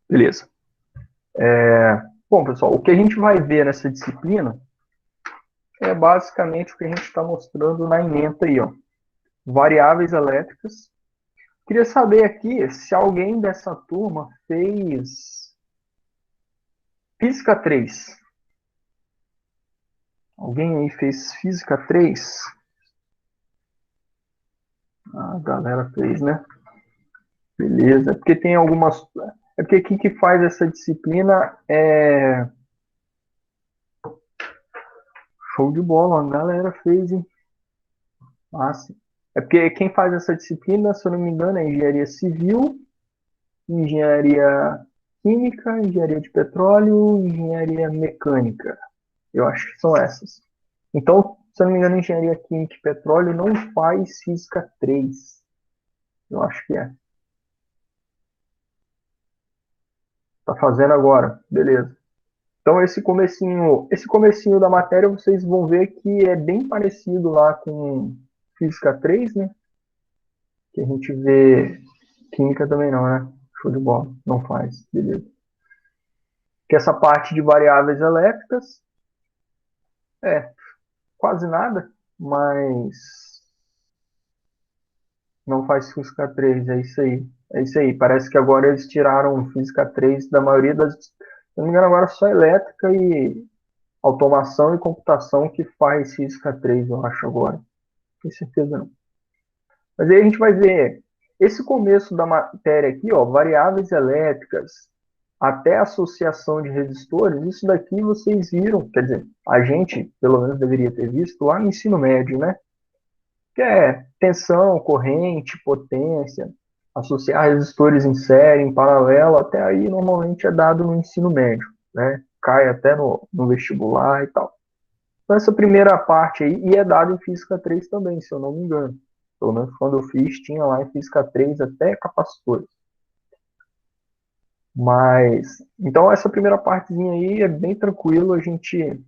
Beleza. Bom, pessoal, o que a gente vai ver nessa disciplina é basicamente o que a gente está mostrando na ementa aí, ó. Variáveis elétricas. Queria saber aqui se alguém dessa turma fez Física 3. Alguém aí fez Física 3? A galera fez, né? Beleza. É porque tem algumas. É porque quem que faz essa disciplina é. Show de bola, a galera fez, hein? Massa. É porque quem faz essa disciplina, se eu não me engano, é engenharia civil, engenharia química, engenharia de petróleo, engenharia mecânica. Eu acho que são essas. Então, se eu não me engano, engenharia química e petróleo não faz física 3. Eu acho que é. Tá fazendo agora. Beleza. Então, esse comecinho da matéria, vocês vão ver que é bem parecido lá com física 3, né? Que a gente vê. Química também não, né? Show de bola. Não faz. Beleza. Que essa parte de variáveis elétricas é quase nada, mas não faz física 3. É isso aí. É isso aí. Parece que agora eles tiraram física 3 da maioria das. Se não me engano, agora só elétrica e automação e computação que faz física 3, eu acho agora. Não tenho certeza não. Mas aí a gente vai ver esse começo da matéria aqui, ó, variáveis elétricas, até associação de resistores, isso daqui vocês viram, quer dizer, a gente pelo menos deveria ter visto lá no ensino médio, né? Que é tensão, corrente, potência, associar resistores em série, em paralelo, até aí normalmente é dado no ensino médio, né? Cai até no vestibular e tal. Então essa primeira parte aí, e é dado em Física 3 também, se eu não me engano. Pelo menos quando eu fiz, tinha lá em Física 3 até capacitores. Mas, então essa primeira partezinha aí é bem tranquilo, a gente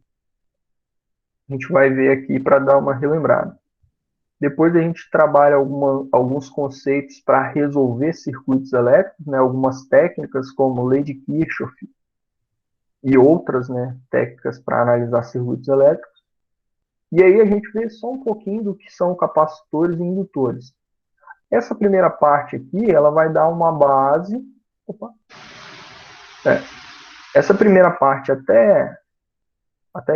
vai ver aqui para dar uma relembrada. Depois a gente trabalha alguns conceitos para resolver circuitos elétricos, né, algumas técnicas como lei de Kirchhoff e outras, né, técnicas para analisar circuitos elétricos. E aí a gente vê só um pouquinho do que são capacitores e indutores. Essa primeira parte aqui, ela vai dar uma base. Opa, é, essa primeira parte até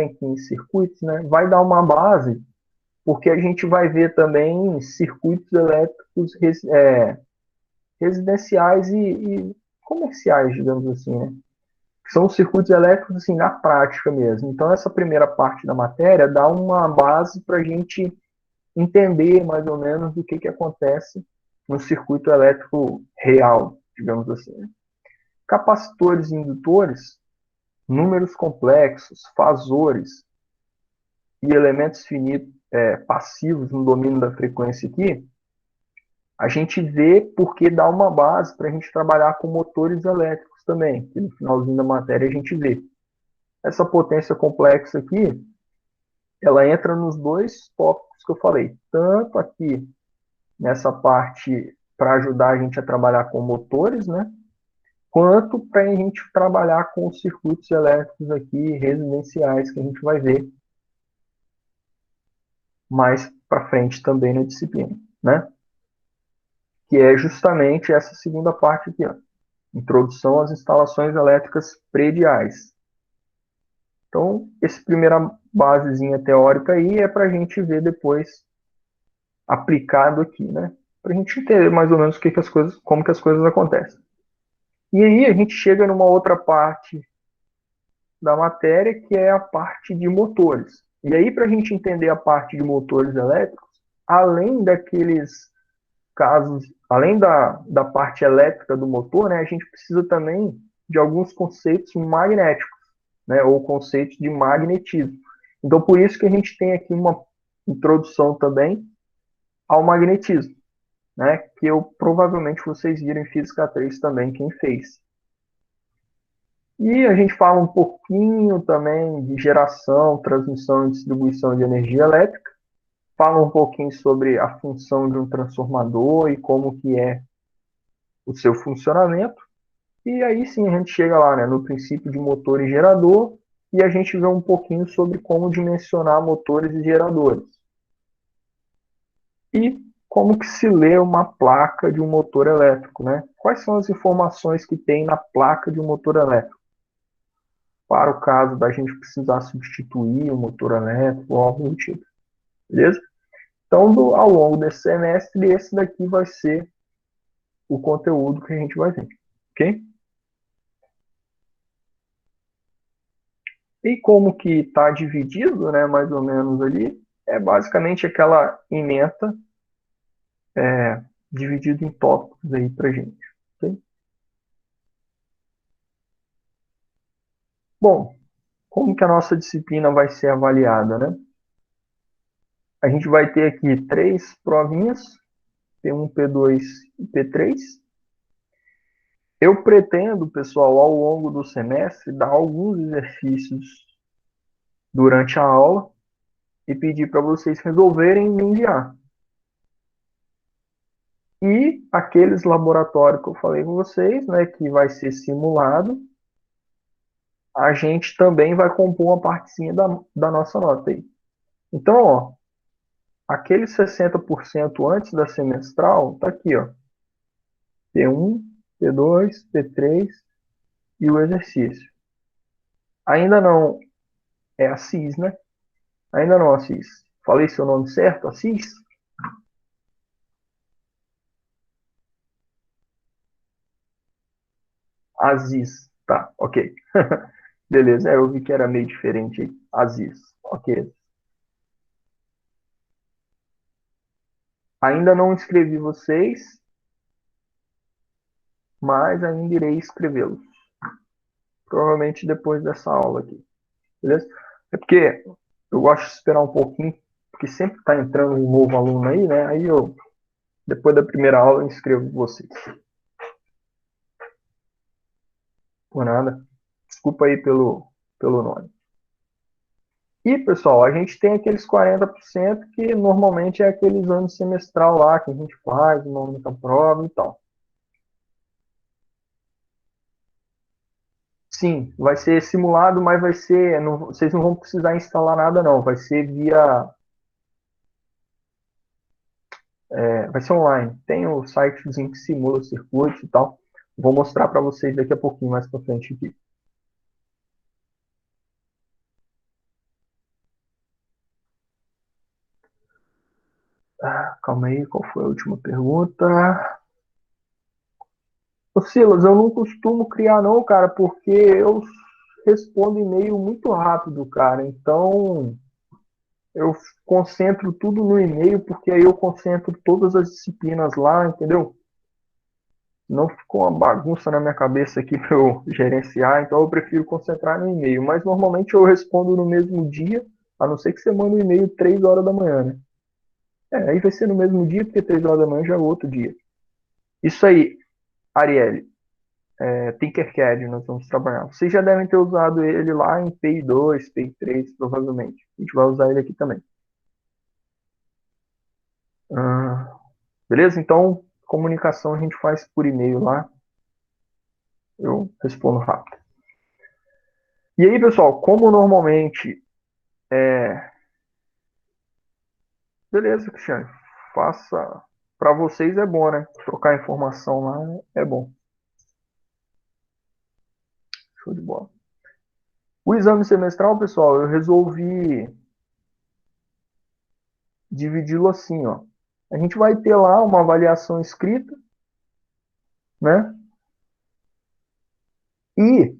em circuitos, né, vai dar uma base, porque a gente vai ver também circuitos elétricos residenciais e comerciais, digamos assim, né? São circuitos elétricos assim na prática mesmo. Então essa primeira parte da matéria dá uma base para a gente entender mais ou menos o que acontece no circuito elétrico real, digamos assim, né? Capacitores e indutores, números complexos, fasores e elementos finitos passivos no domínio da frequência aqui, a gente vê porque dá uma base para a gente trabalhar com motores elétricos também, que no finalzinho da matéria a gente vê. Essa potência complexa aqui, ela entra nos dois tópicos que eu falei, tanto aqui nessa parte para ajudar a gente a trabalhar com motores, né? Quanto para a gente trabalhar com os circuitos elétricos aqui residenciais que a gente vai ver mais para frente também na disciplina, né? Que é justamente essa segunda parte aqui, ó. Introdução às instalações elétricas prediais. Então, essa primeira basezinha teórica aí é para a gente ver depois aplicado aqui, né? Para a gente entender mais ou menos como que as coisas acontecem. E aí a gente chega numa outra parte da matéria, que é a parte de motores. E aí, para a gente entender a parte de motores elétricos, além daqueles casos, além da parte elétrica do motor, né, a gente precisa também de alguns conceitos magnéticos, né, ou conceitos de magnetismo. Então, por isso que a gente tem aqui uma introdução também ao magnetismo, né, que eu provavelmente vocês viram em Física 3 também, quem fez. E a gente fala um pouquinho também de geração, transmissão e distribuição de energia elétrica, fala um pouquinho sobre a função de um transformador e como que é o seu funcionamento. E aí sim a gente chega lá, né, no princípio de motor e gerador, e a gente vê um pouquinho sobre como dimensionar motores e geradores. E como que se lê uma placa de um motor elétrico, né? Quais são as informações que tem na placa de um motor elétrico? Para o caso da gente precisar substituir o motor elétrico ou algo do tipo. Beleza? Então, ao longo desse semestre, esse daqui vai ser o conteúdo que a gente vai ver. Ok? E como que está dividido, né, mais ou menos ali, é basicamente aquela ementa dividido em tópicos aí para gente. Ok? Bom, como que a nossa disciplina vai ser avaliada, né? A gente vai ter aqui 3 provinhas, P1, P2 e P3. Eu pretendo, pessoal, ao longo do semestre, dar alguns exercícios durante a aula e pedir para vocês resolverem e me enviar. E aqueles laboratórios que eu falei com vocês, né, que vai ser simulado, a gente também vai compor uma partezinha da nossa nota aí. Então, ó, aquele 60% antes da semestral, tá aqui, ó. P1, P2, P3 e o exercício. Ainda não é Assis, né? Ainda não, Assis. Falei seu nome certo, Assis? Aziz. Tá, ok. Beleza, eu vi que era meio diferente aí. Aziz. Ok. Ainda não escrevi vocês, mas ainda irei escrevê-los. Provavelmente depois dessa aula aqui. Beleza? É porque eu gosto de esperar um pouquinho, porque sempre está entrando um novo aluno aí, né? Aí eu, depois da primeira aula, eu inscrevo vocês. Por nada. Desculpa aí pelo nome. E, pessoal, a gente tem aqueles 40% que normalmente é aquele exame semestral lá que a gente faz, uma única prova e tal. Sim, vai ser simulado, mas vai ser. Não, vocês não vão precisar instalar nada, não. Vai ser via. Vai ser online. Tem o sitezinho que simula o circuito e tal. Vou mostrar para vocês daqui a pouquinho mais para frente aqui. Calma aí, qual foi a última pergunta? Ô Silas, eu não costumo criar não, cara, porque eu respondo e-mail muito rápido, cara. Então, eu concentro tudo no e-mail, porque aí eu concentro todas as disciplinas lá, entendeu? Não ficou uma bagunça na minha cabeça aqui para eu gerenciar, então eu prefiro concentrar no e-mail. Mas normalmente eu respondo no mesmo dia, a não ser que você mande um e-mail 3 horas da manhã, né? Aí vai ser no mesmo dia, porque 3 horas da manhã já é outro dia. Isso aí, Arielle, Tinkercad, nós vamos trabalhar. Vocês já devem ter usado ele lá em PI2, PI3, provavelmente. A gente vai usar ele aqui também. Beleza? Então, comunicação a gente faz por e-mail lá. Eu respondo rápido. E aí, pessoal, como normalmente. Beleza, Cristiane. Faça. Para vocês é bom, né? Trocar informação lá é bom. Show de bola. O exame semestral, pessoal, eu resolvi dividi-lo assim, ó. A gente vai ter lá uma avaliação escrita, né? E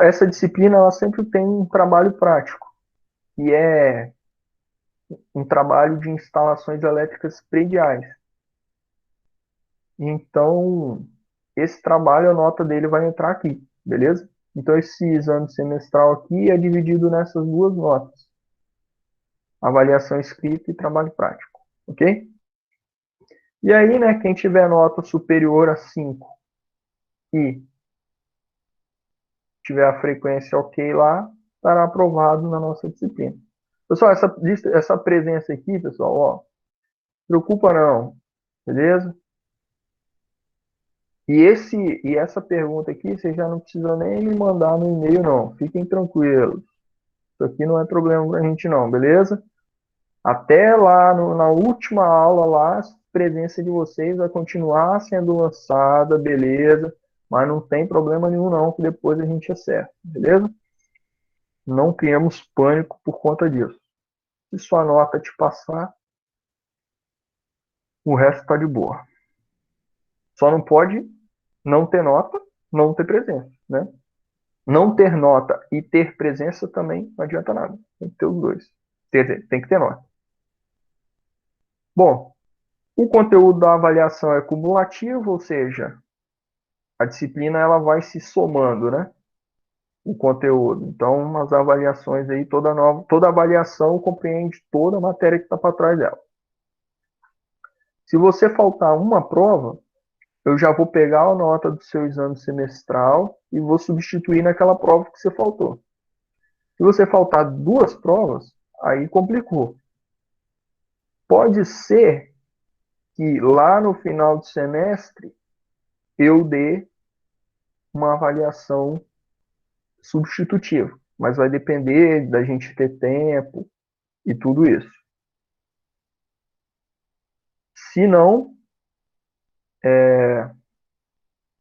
essa disciplina ela sempre tem um trabalho prático, e é um trabalho de instalações elétricas prediais. Então, esse trabalho, a nota dele vai entrar aqui, beleza? Então, esse exame semestral aqui é dividido nessas duas notas: avaliação escrita e trabalho prático, ok? E aí, né, quem tiver nota superior a 5 e tiver a frequência ok lá, estará aprovado na nossa disciplina. Pessoal, essa presença aqui, pessoal, ó, preocupa não, beleza? E essa pergunta aqui, vocês já não precisam nem me mandar no e-mail, não. Fiquem tranquilos. Isso aqui não é problema pra gente, não, beleza? Até lá na última aula lá, a presença de vocês vai continuar sendo lançada, beleza? Mas não tem problema nenhum, não, que depois a gente acerta, beleza? Não criamos pânico por conta disso. Se sua nota te passar, o resto tá de boa. Só não pode não ter nota, não ter presença, né? Não ter nota e ter presença também não adianta nada. Tem que ter os dois. Tem que ter nota. Bom, o conteúdo da avaliação é cumulativo, ou seja, a disciplina ela vai se somando, né? O conteúdo. Então, as avaliações aí, toda avaliação compreende toda a matéria que está para trás dela. Se você faltar uma prova, eu já vou pegar a nota do seu exame semestral e vou substituir naquela prova que você faltou. Se você faltar duas provas, aí complicou. Pode ser que lá no final do semestre eu dê uma avaliação substitutiva, mas vai depender da gente ter tempo e tudo isso. Se não,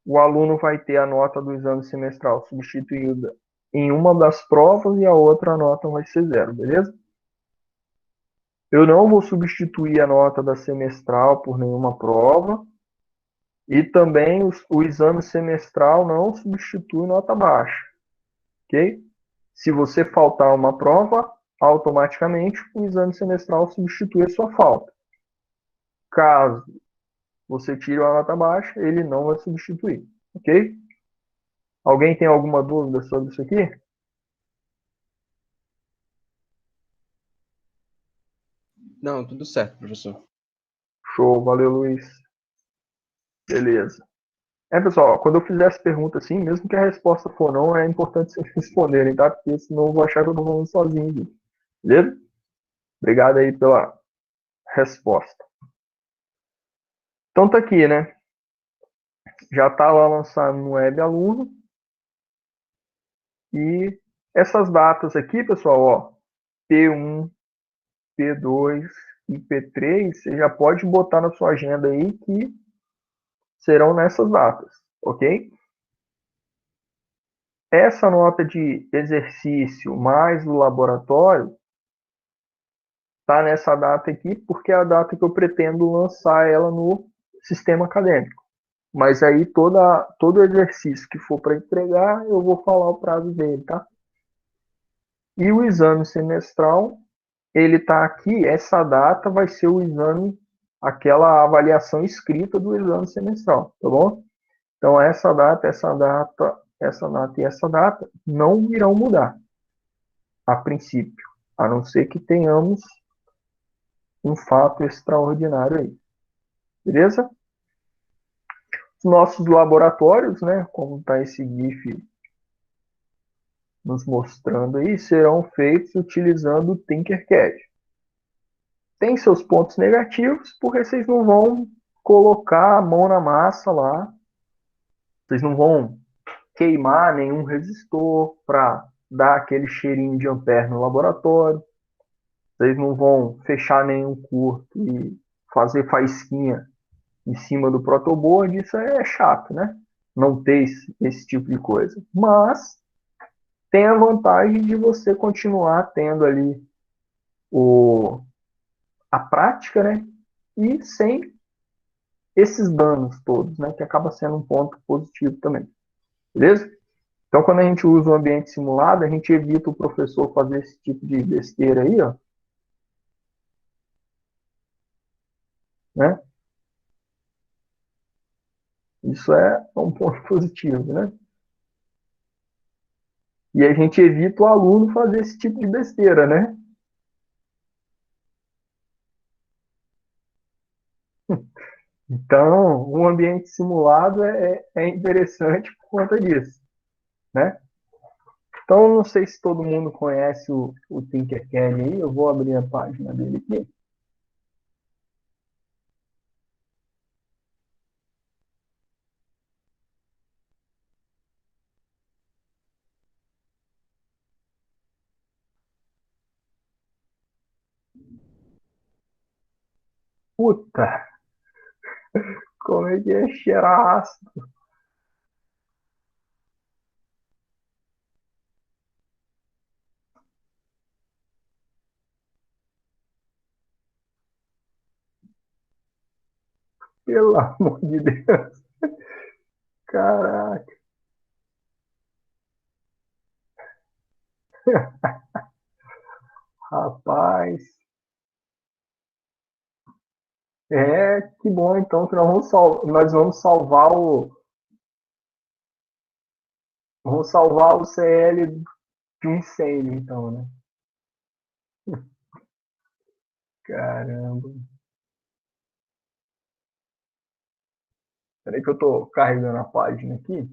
o aluno vai ter a nota do exame semestral substituída em uma das provas e a outra nota vai ser zero, beleza? Eu não vou substituir a nota da semestral por nenhuma prova e também o exame semestral não substitui nota baixa, ok? Se você faltar uma prova, automaticamente o exame semestral substitui a sua falta. Caso você tire uma nota baixa, ele não vai substituir, ok? Alguém tem alguma dúvida sobre isso aqui? Não, tudo certo, professor. Show, valeu, Luiz. Beleza. Pessoal, quando eu fizer essa pergunta assim, mesmo que a resposta for não, é importante vocês responderem, tá? Porque senão eu vou achar que eu tô falando sozinho aqui. Beleza? Obrigado aí pela resposta. Então tá aqui, né? Já tá lá lançado no Web Aluno. E essas datas aqui, pessoal, ó, P1, P2 e P3, você já pode botar na sua agenda aí que serão nessas datas, ok? Essa nota de exercício mais o laboratório está nessa data aqui porque é a data que eu pretendo lançar ela no sistema acadêmico. Mas aí todo exercício que for para entregar, eu vou falar o prazo dele, tá? E o exame semestral, ele está aqui, essa data vai ser o exame, aquela avaliação escrita do exame semestral, tá bom? Então essa data e essa data não irão mudar, a princípio, a não ser que tenhamos um fato extraordinário aí. Beleza? Os nossos laboratórios, né, como está esse GIF nos mostrando aí, serão feitos utilizando o Tinkercad. Tem seus pontos negativos, porque vocês não vão colocar a mão na massa lá, vocês não vão queimar nenhum resistor para dar aquele cheirinho de ampere no laboratório, vocês não vão fechar nenhum curto e fazer faísquinha em cima do protoboard, isso é chato, né? Não ter esse tipo de coisa. Mas tem a vantagem de você continuar tendo ali a prática, né? E sem esses danos todos, né? Que acaba sendo um ponto positivo também. Beleza? Então, quando a gente usa o ambiente simulado, a gente evita o professor fazer esse tipo de besteira aí, ó. Né? Isso é um ponto positivo, né? E a gente evita o aluno fazer esse tipo de besteira, né? Então, um ambiente simulado é interessante por conta disso, né? Então, não sei se todo mundo conhece o Tinkercad aí, eu vou abrir a página dele aqui. Puta, como é que é cheirar ácido? Pelo amor de Deus. Caraca. Rapaz. É, que bom então que nós vamos salvar o CL de um incêndio, então, né? Caramba. Peraí que eu tô carregando a página aqui.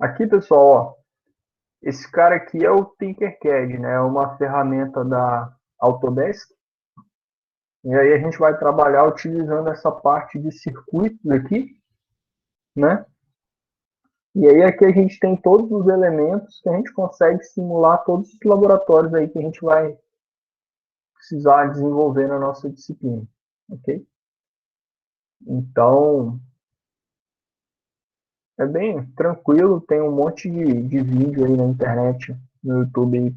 Aqui, pessoal, ó, esse cara aqui é o Tinkercad, né? É uma ferramenta da Autodesk. E aí a gente vai trabalhar utilizando essa parte de circuitos aqui, né? E aí aqui a gente tem todos os elementos que a gente consegue simular todos os laboratórios aí que a gente vai precisar desenvolver na nossa disciplina, ok? Então, é bem tranquilo, tem um monte de vídeo aí na internet, no YouTube,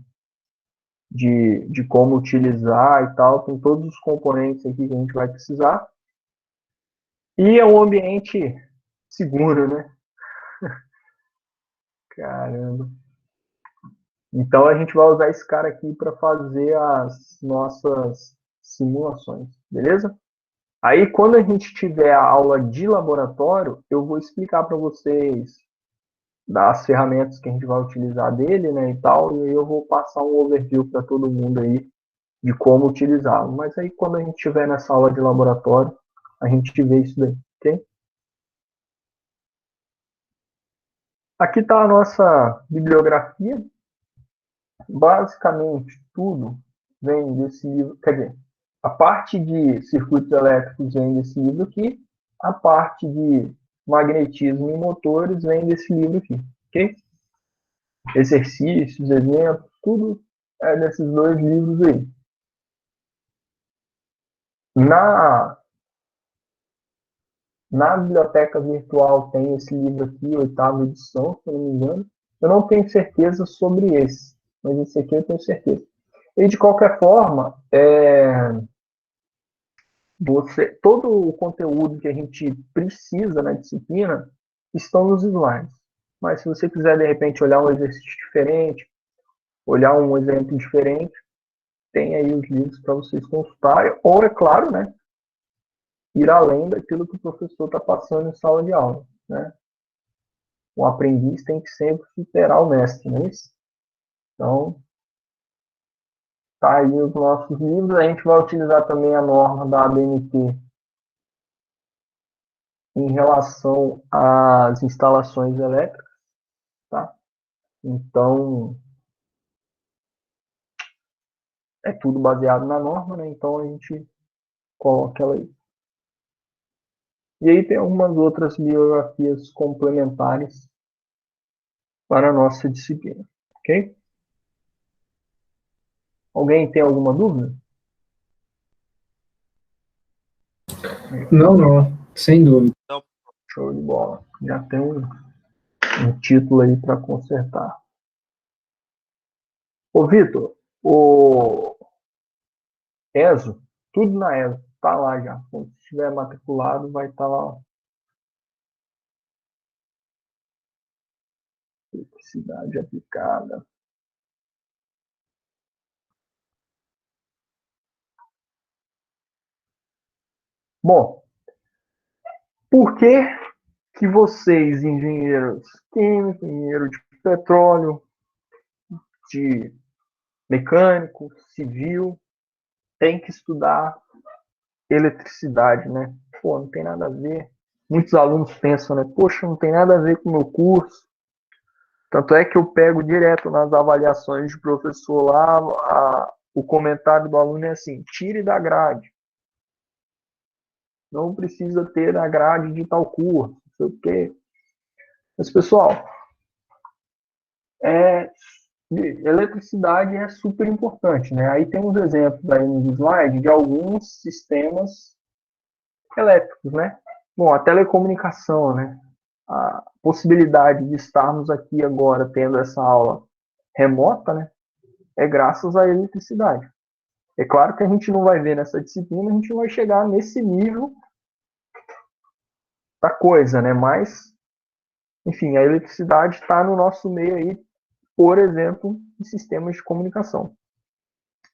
de como utilizar e tal, tem todos os componentes aqui que a gente vai precisar. E é um ambiente seguro, né? Caramba. Então a gente vai usar esse cara aqui para fazer as nossas simulações, beleza? Aí quando a gente tiver a aula de laboratório, eu vou explicar para vocês das ferramentas que a gente vai utilizar dele, né, e tal, e aí eu vou passar um overview para todo mundo aí de como utilizá-lo. Mas aí quando a gente estiver nessa aula de laboratório, a gente vê isso daí, ok? Aqui está a nossa bibliografia. Basicamente, tudo vem desse livro. Quer dizer, a parte de circuitos elétricos vem desse livro aqui. A parte de magnetismo e motores vem desse livro aqui. Ok? Exercícios, exemplos, tudo é desses dois livros aí. Na, na biblioteca virtual tem esse livro aqui, oitava edição, se eu não me engano. Eu não tenho certeza sobre esse, mas esse aqui eu tenho certeza. E de qualquer forma, todo o conteúdo que a gente precisa na disciplina estão nos slides. Mas se você quiser, de repente, olhar um exercício diferente, olhar um exemplo diferente, tem aí os livros para vocês consultarem. Ou, é claro, né, ir além daquilo que o professor está passando em sala de aula. Né? O aprendiz tem que sempre superar o mestre, não é isso? Então, tá aí os nossos livros. A gente vai utilizar também a norma da ABNT em relação às instalações elétricas, tá? Então, é tudo baseado na norma, né? Então a gente coloca ela aí. E aí tem algumas outras biografias complementares para a nossa disciplina, ok? Alguém tem alguma dúvida? Não, não, sem dúvida. Show de bola. Já tem um título aí para consertar. Ô, Vitor, o ESO, tudo na ESO, tá lá já. Quando estiver matriculado, vai estar lá. Eletricidade aplicada. Bom, por que que vocês, engenheiros químicos, engenheiro de petróleo, de mecânico, civil, têm que estudar eletricidade, né? Pô, não tem nada a ver. muitos alunos pensam, né? Poxa, não tem nada a ver com o meu curso. Tanto é que eu pego direto nas avaliações de professor lá, o comentário do aluno é assim, tire da grade. Não precisa ter na grade de tal curso, não sei o quê. Mas, pessoal, eletricidade é super importante, né? Aí tem uns exemplos aí no slide de alguns sistemas elétricos, né? Bom, a telecomunicação, né? A possibilidade de estarmos aqui agora tendo essa aula remota, né? É graças à eletricidade. É claro que a gente não vai ver nessa disciplina, a gente não vai chegar nesse nível da coisa, né? Mas, enfim, a eletricidade está no nosso meio aí, por exemplo, em sistemas de comunicação.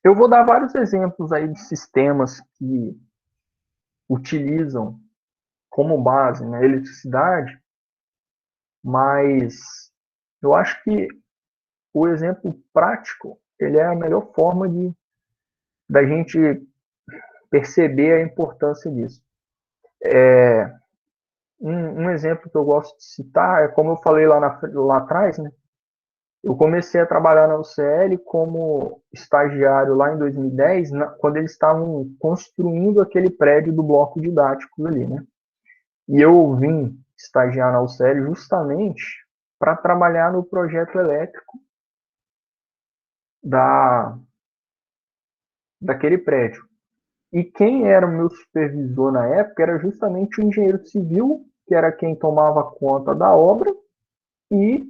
Eu vou dar vários exemplos aí de sistemas que utilizam como base, né, eletricidade, mas eu acho que o exemplo prático ele é a melhor forma de da gente perceber a importância disso. Um exemplo que eu gosto de citar é como eu falei lá atrás, né? Eu comecei a trabalhar na UCL como estagiário lá em 2010, quando eles estavam construindo aquele prédio do bloco didático ali, né? E eu vim estagiar na UCL justamente para trabalhar no projeto elétrico da, daquele prédio. E quem era o meu supervisor na época era justamente o engenheiro civil, que era quem tomava conta da obra e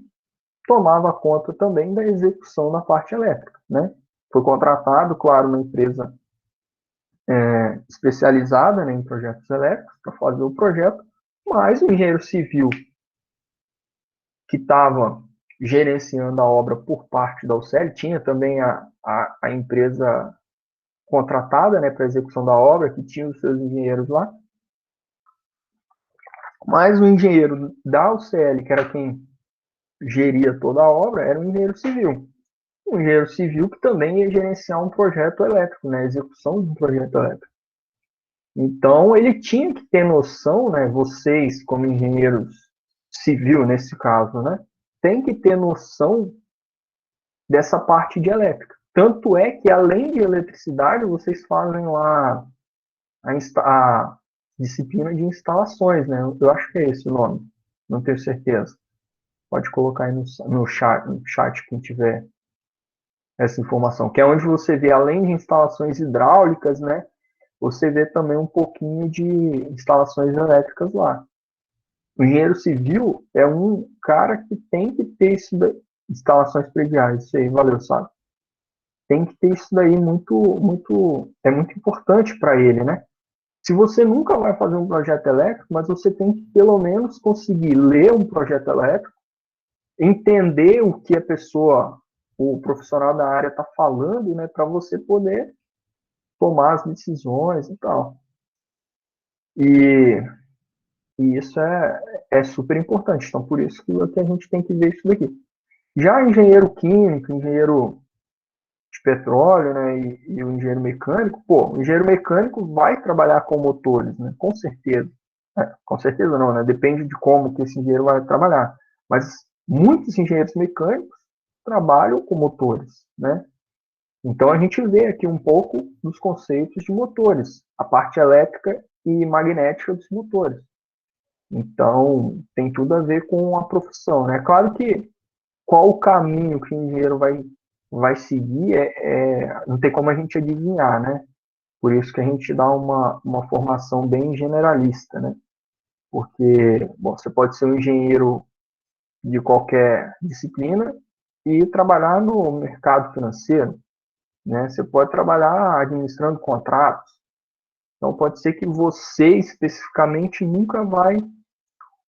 tomava conta também da execução na parte elétrica, né? Foi contratado, claro, uma empresa especializada, né, em projetos elétricos para fazer o projeto, mas o engenheiro civil que estava gerenciando a obra por parte da UCL, tinha também a empresa contratada, né, para execução da obra, que tinha os seus engenheiros lá, mas o engenheiro da UCL, que era quem geria toda a obra, era um engenheiro civil. Um engenheiro civil que também ia gerenciar um projeto elétrico, né, a execução de um projeto elétrico. Então, ele tinha que ter noção, né, vocês como engenheiros civil, nesse caso, né, tem que ter noção dessa parte de elétrica. Tanto é que, além de eletricidade, vocês fazem lá a disciplina de instalações, né? Eu acho que é esse o nome, não tenho certeza. Pode colocar aí no chat quem tiver essa informação, que é onde você vê, além de instalações hidráulicas, né? Você vê também um pouquinho de instalações elétricas lá. O engenheiro civil é um cara que tem que ter isso instalações prediais. Isso aí, valeu, sabe? Tem que ter isso daí é muito importante para ele, né? Se você nunca vai fazer um projeto elétrico, mas você tem que pelo menos conseguir ler um projeto elétrico, entender o que a pessoa, o profissional da área está falando, né, para você poder tomar as decisões e tal. E, e isso é super importante. Então, por isso que a gente tem que ver isso daqui. Já engenheiro químico, engenheiro de petróleo, né, e o engenheiro mecânico, pô, o engenheiro mecânico vai trabalhar com motores, né, com certeza. Com certeza não, né, depende de como que esse engenheiro vai trabalhar. Mas muitos engenheiros mecânicos trabalham com motores, né? Então a gente vê aqui um pouco dos conceitos de motores, a parte elétrica e magnética dos motores. Então tem tudo a ver com a profissão, né? Claro que qual o caminho que o engenheiro vai seguir não tem como a gente adivinhar, né? Por isso que a gente dá uma formação bem generalista, né? Porque bom, você pode ser um engenheiro de qualquer disciplina e trabalhar no mercado financeiro, né? Você pode trabalhar administrando contratos. Então pode ser que você especificamente nunca vai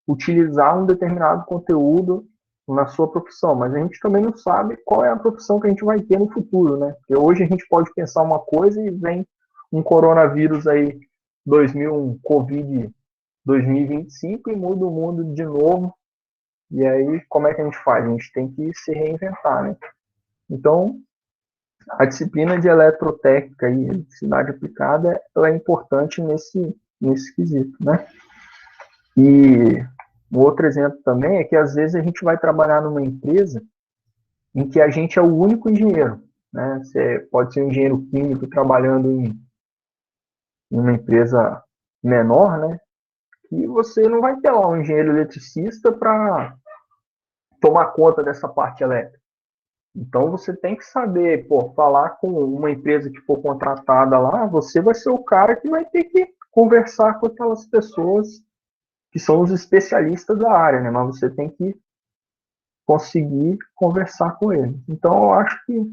utilizar um determinado conteúdo na sua profissão, mas a gente também não sabe qual é a profissão que a gente vai ter no futuro, né? Porque hoje a gente pode pensar uma coisa e vem um coronavírus aí, um Covid 2025 e muda o mundo de novo. E aí, como é que a gente faz? A gente tem que se reinventar, né? Então, a disciplina de eletrotécnica e eletricidade aplicada ela é importante nesse quesito, né? E um outro exemplo também é que às vezes a gente vai trabalhar numa empresa em que a gente é o único engenheiro, né? Você pode ser um engenheiro químico trabalhando em uma empresa menor, né? E você não vai ter lá um engenheiro eletricista para tomar conta dessa parte elétrica. Então você tem que saber, pô, falar com uma empresa que for contratada lá, você vai ser o cara que vai ter que conversar com aquelas pessoas que são os especialistas da área, né? Mas você tem que conseguir conversar com eles. Então eu acho que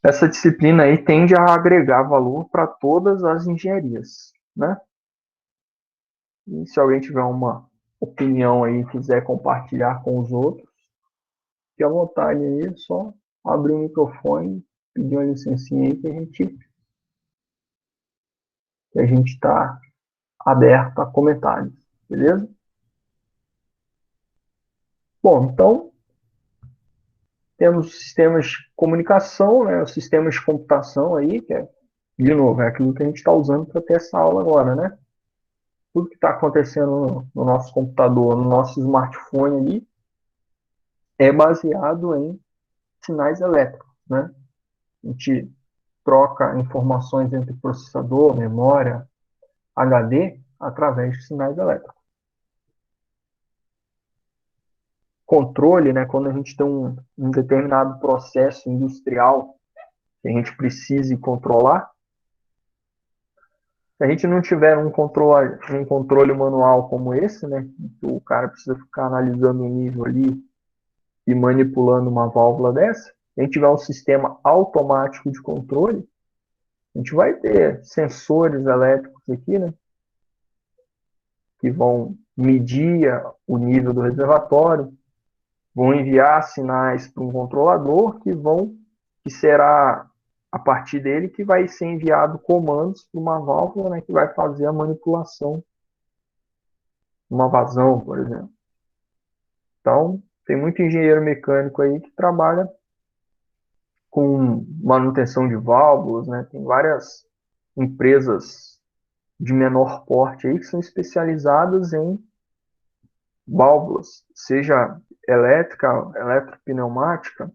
essa disciplina aí tende a agregar valor para todas as engenharias, né? E se alguém tiver uma opinião aí e quiser compartilhar com os outros, fique à vontade aí, é só abrir o microfone, pedir uma licencinha aí que a gente está aberto a comentários, beleza? Bom, então temos os sistemas de comunicação, né, os sistemas de computação aí, que é, de novo, é aquilo que a gente está usando para ter essa aula agora, né? Tudo que está acontecendo no nosso computador, no nosso smartphone ali, é baseado em sinais elétricos, né? A gente troca informações entre processador, memória, HD, através de sinais elétricos. Controle, né, quando a gente tem um determinado processo industrial que a gente precise controlar, se a gente não tiver um controle manual como esse, né, o cara precisa ficar analisando o nível ali e manipulando uma válvula dessa, se a gente tiver um sistema automático de controle, a gente vai ter sensores elétricos aqui, né, que vão medir o nível do reservatório, vão enviar sinais para um controlador que será a partir dele que vai ser enviado comandos para uma válvula, né, que vai fazer a manipulação, uma vazão, por exemplo. Então, tem muito engenheiro mecânico aí que trabalha com manutenção de válvulas, né? Tem várias empresas de menor porte aí que são especializadas em válvulas, seja elétrica, eletropneumática,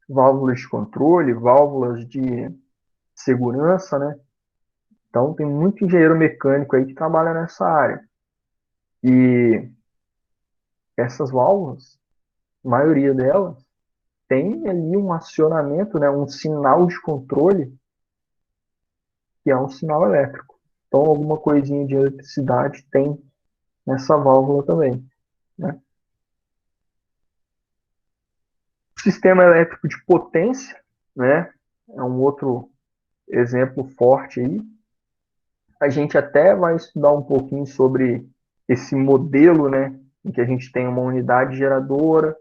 válvulas de controle, válvulas de segurança, né? Então tem muito engenheiro mecânico aí que trabalha nessa área. E essas válvulas, a maioria delas, tem ali um acionamento, né, um sinal de controle, que é um sinal elétrico. Então alguma coisinha de eletricidade tem nessa válvula também, né? Sistema elétrico de potência, né, é um outro exemplo forte aí. A gente até vai estudar um pouquinho sobre esse modelo, né, em que a gente tem uma unidade geradora,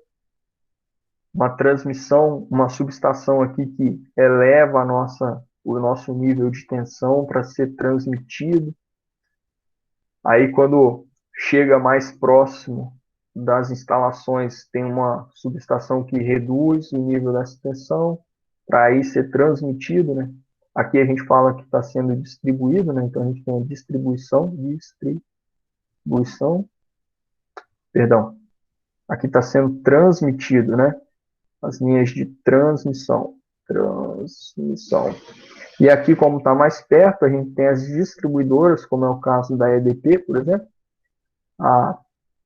uma transmissão, uma subestação aqui que eleva o nosso nível de tensão para ser transmitido. Aí, quando chega mais próximo das instalações, tem uma subestação que reduz o nível dessa tensão para aí ser transmitido, né? Aqui a gente fala que está sendo distribuído, né? Então a gente tem a distribuição, perdão. Aqui está sendo transmitido, né? As linhas de transmissão. E aqui, como está mais perto, a gente tem as distribuidoras, como é o caso da EDP, por exemplo. A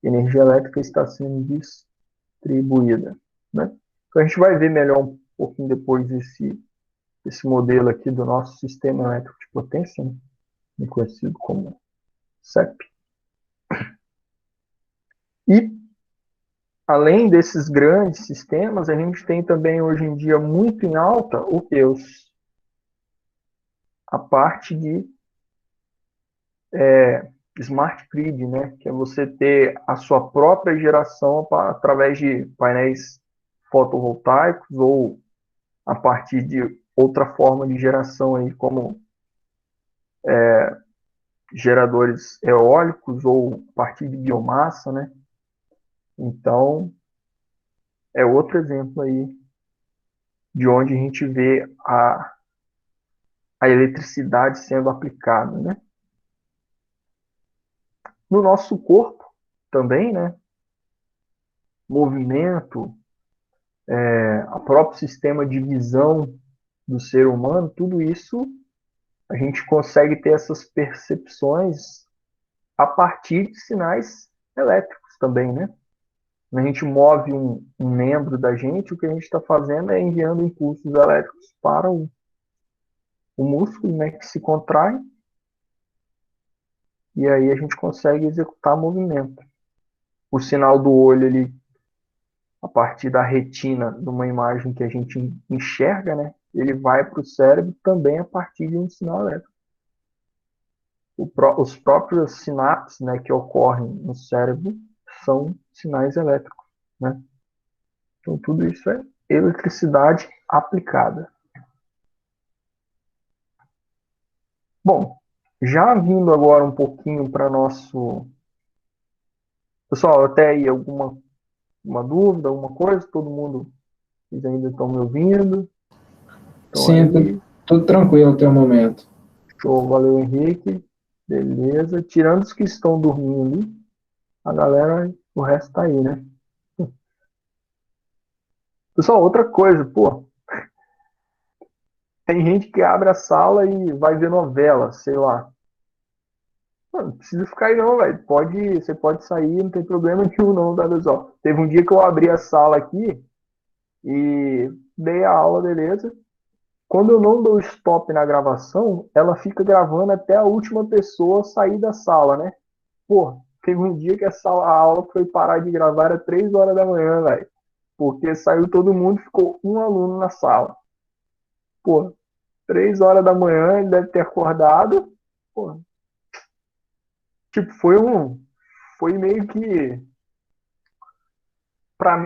energia elétrica está sendo distribuída, né? Então a gente vai ver melhor um pouquinho depois esse modelo aqui do nosso sistema elétrico de potência, né? Conhecido como CEP. E além desses grandes sistemas, a gente tem também hoje em dia muito em alta a parte de smart grid, né? Que é você ter a sua própria geração através de painéis fotovoltaicos ou a partir de outra forma de geração aí, como geradores eólicos ou a partir de biomassa, né? Então, é outro exemplo aí de onde a gente vê a eletricidade sendo aplicada, né? no nosso corpo também, né? Movimento, o próprio sistema de visão do ser humano, tudo isso a gente consegue ter essas percepções a partir de sinais elétricos também, né? Quando a gente move um membro da gente, o que a gente está fazendo é enviando impulsos elétricos para o músculo, né, que se contrai, e aí a gente consegue executar movimento. O sinal do olho, ele, a partir da retina, de uma imagem que a gente enxerga, né, ele vai para o cérebro também a partir de um sinal elétrico. Os próprios sinapses, né, que ocorrem no cérebro são sinais elétricos, né? Então tudo isso é eletricidade aplicada. Bom, já vindo agora um pouquinho para nosso... Pessoal, até aí uma dúvida, alguma coisa? Todo mundo, vocês ainda estão me ouvindo? Então Sim, aí, tudo tranquilo até o momento. show, valeu Henrique, beleza. Tirando os que estão dormindo, a galera, o resto tá aí, né? Pessoal, outra coisa, pô, tem gente que abre a sala e vai ver novela, sei lá. Mano, não precisa ficar aí não, velho. Você pode sair, não tem problema nenhum não, tá, pessoal? Teve um dia que eu abri a sala aqui e dei a aula, beleza? Quando eu não dou stop na gravação, ela fica gravando até a última pessoa sair da sala, né? Pô, teve um dia que a aula foi parar de gravar, era 3 horas da manhã, velho. Porque saiu todo mundo, ficou um aluno na sala. Pô, 3 horas da manhã, ele deve ter acordado. Pô, tipo, foi meio que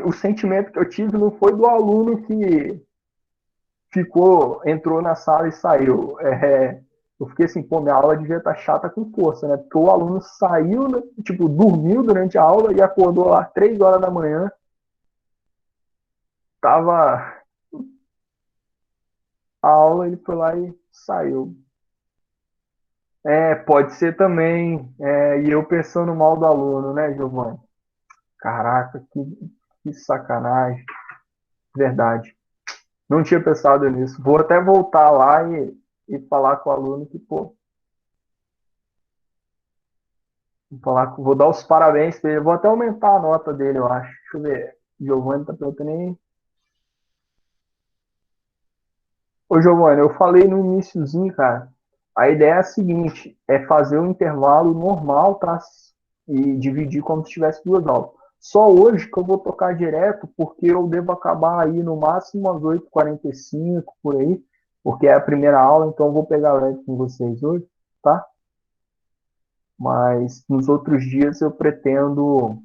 o sentimento que eu tive não foi do aluno que entrou na sala e saiu. Eu fiquei assim, pô, minha aula devia estar chata com força, né? Porque o aluno saiu, né, tipo, dormiu durante a aula e acordou lá 3 horas da manhã. Tava a aula, ele foi lá e saiu. Pode ser também. E eu pensando mal do aluno, né, Giovanni? Caraca, que sacanagem. Verdade. Não tinha pensado nisso. Vou até voltar lá e falar com o aluno que, pô, vou dar os parabéns para ele. Vou até aumentar a nota dele, eu acho. Deixa eu ver. Giovanni tá perguntando aí. Ô, Giovanni, eu falei no iniciozinho, cara. A ideia é a seguinte: é fazer um intervalo normal, tá? E dividir como se tivesse duas aulas. Só hoje que eu vou tocar direto, porque eu devo acabar aí no máximo às 8h45, por aí, porque é a primeira aula, então eu vou pegar leve com vocês hoje, tá? Mas nos outros dias eu pretendo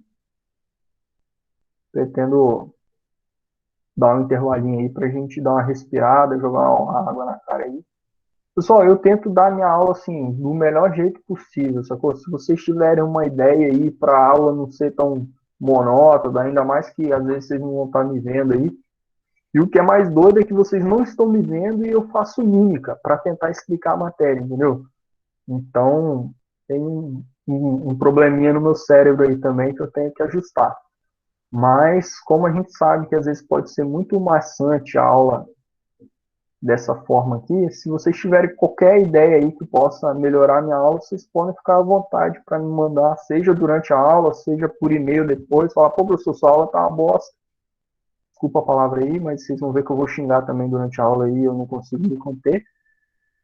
dar um intervalinho aí pra gente dar uma respirada, jogar uma água na cara aí. Pessoal, eu tento dar minha aula assim, do melhor jeito possível, sacou? Se vocês tiverem uma ideia aí para a aula não ser tão monótona, ainda mais que às vezes vocês não vão estar me vendo aí. E o que é mais doido é que vocês não estão me vendo e eu faço mímica para tentar explicar a matéria, entendeu? Então, tem um probleminha no meu cérebro aí também que eu tenho que ajustar. Mas, como a gente sabe que às vezes pode ser muito maçante a aula dessa forma aqui, se vocês tiverem qualquer ideia aí que possa melhorar a minha aula, vocês podem ficar à vontade para me mandar, seja durante a aula, seja por e-mail depois, falar, pô, professor, sua aula tá uma bosta. Desculpa a palavra aí, mas vocês vão ver que eu vou xingar também durante a aula aí, eu não consigo me conter.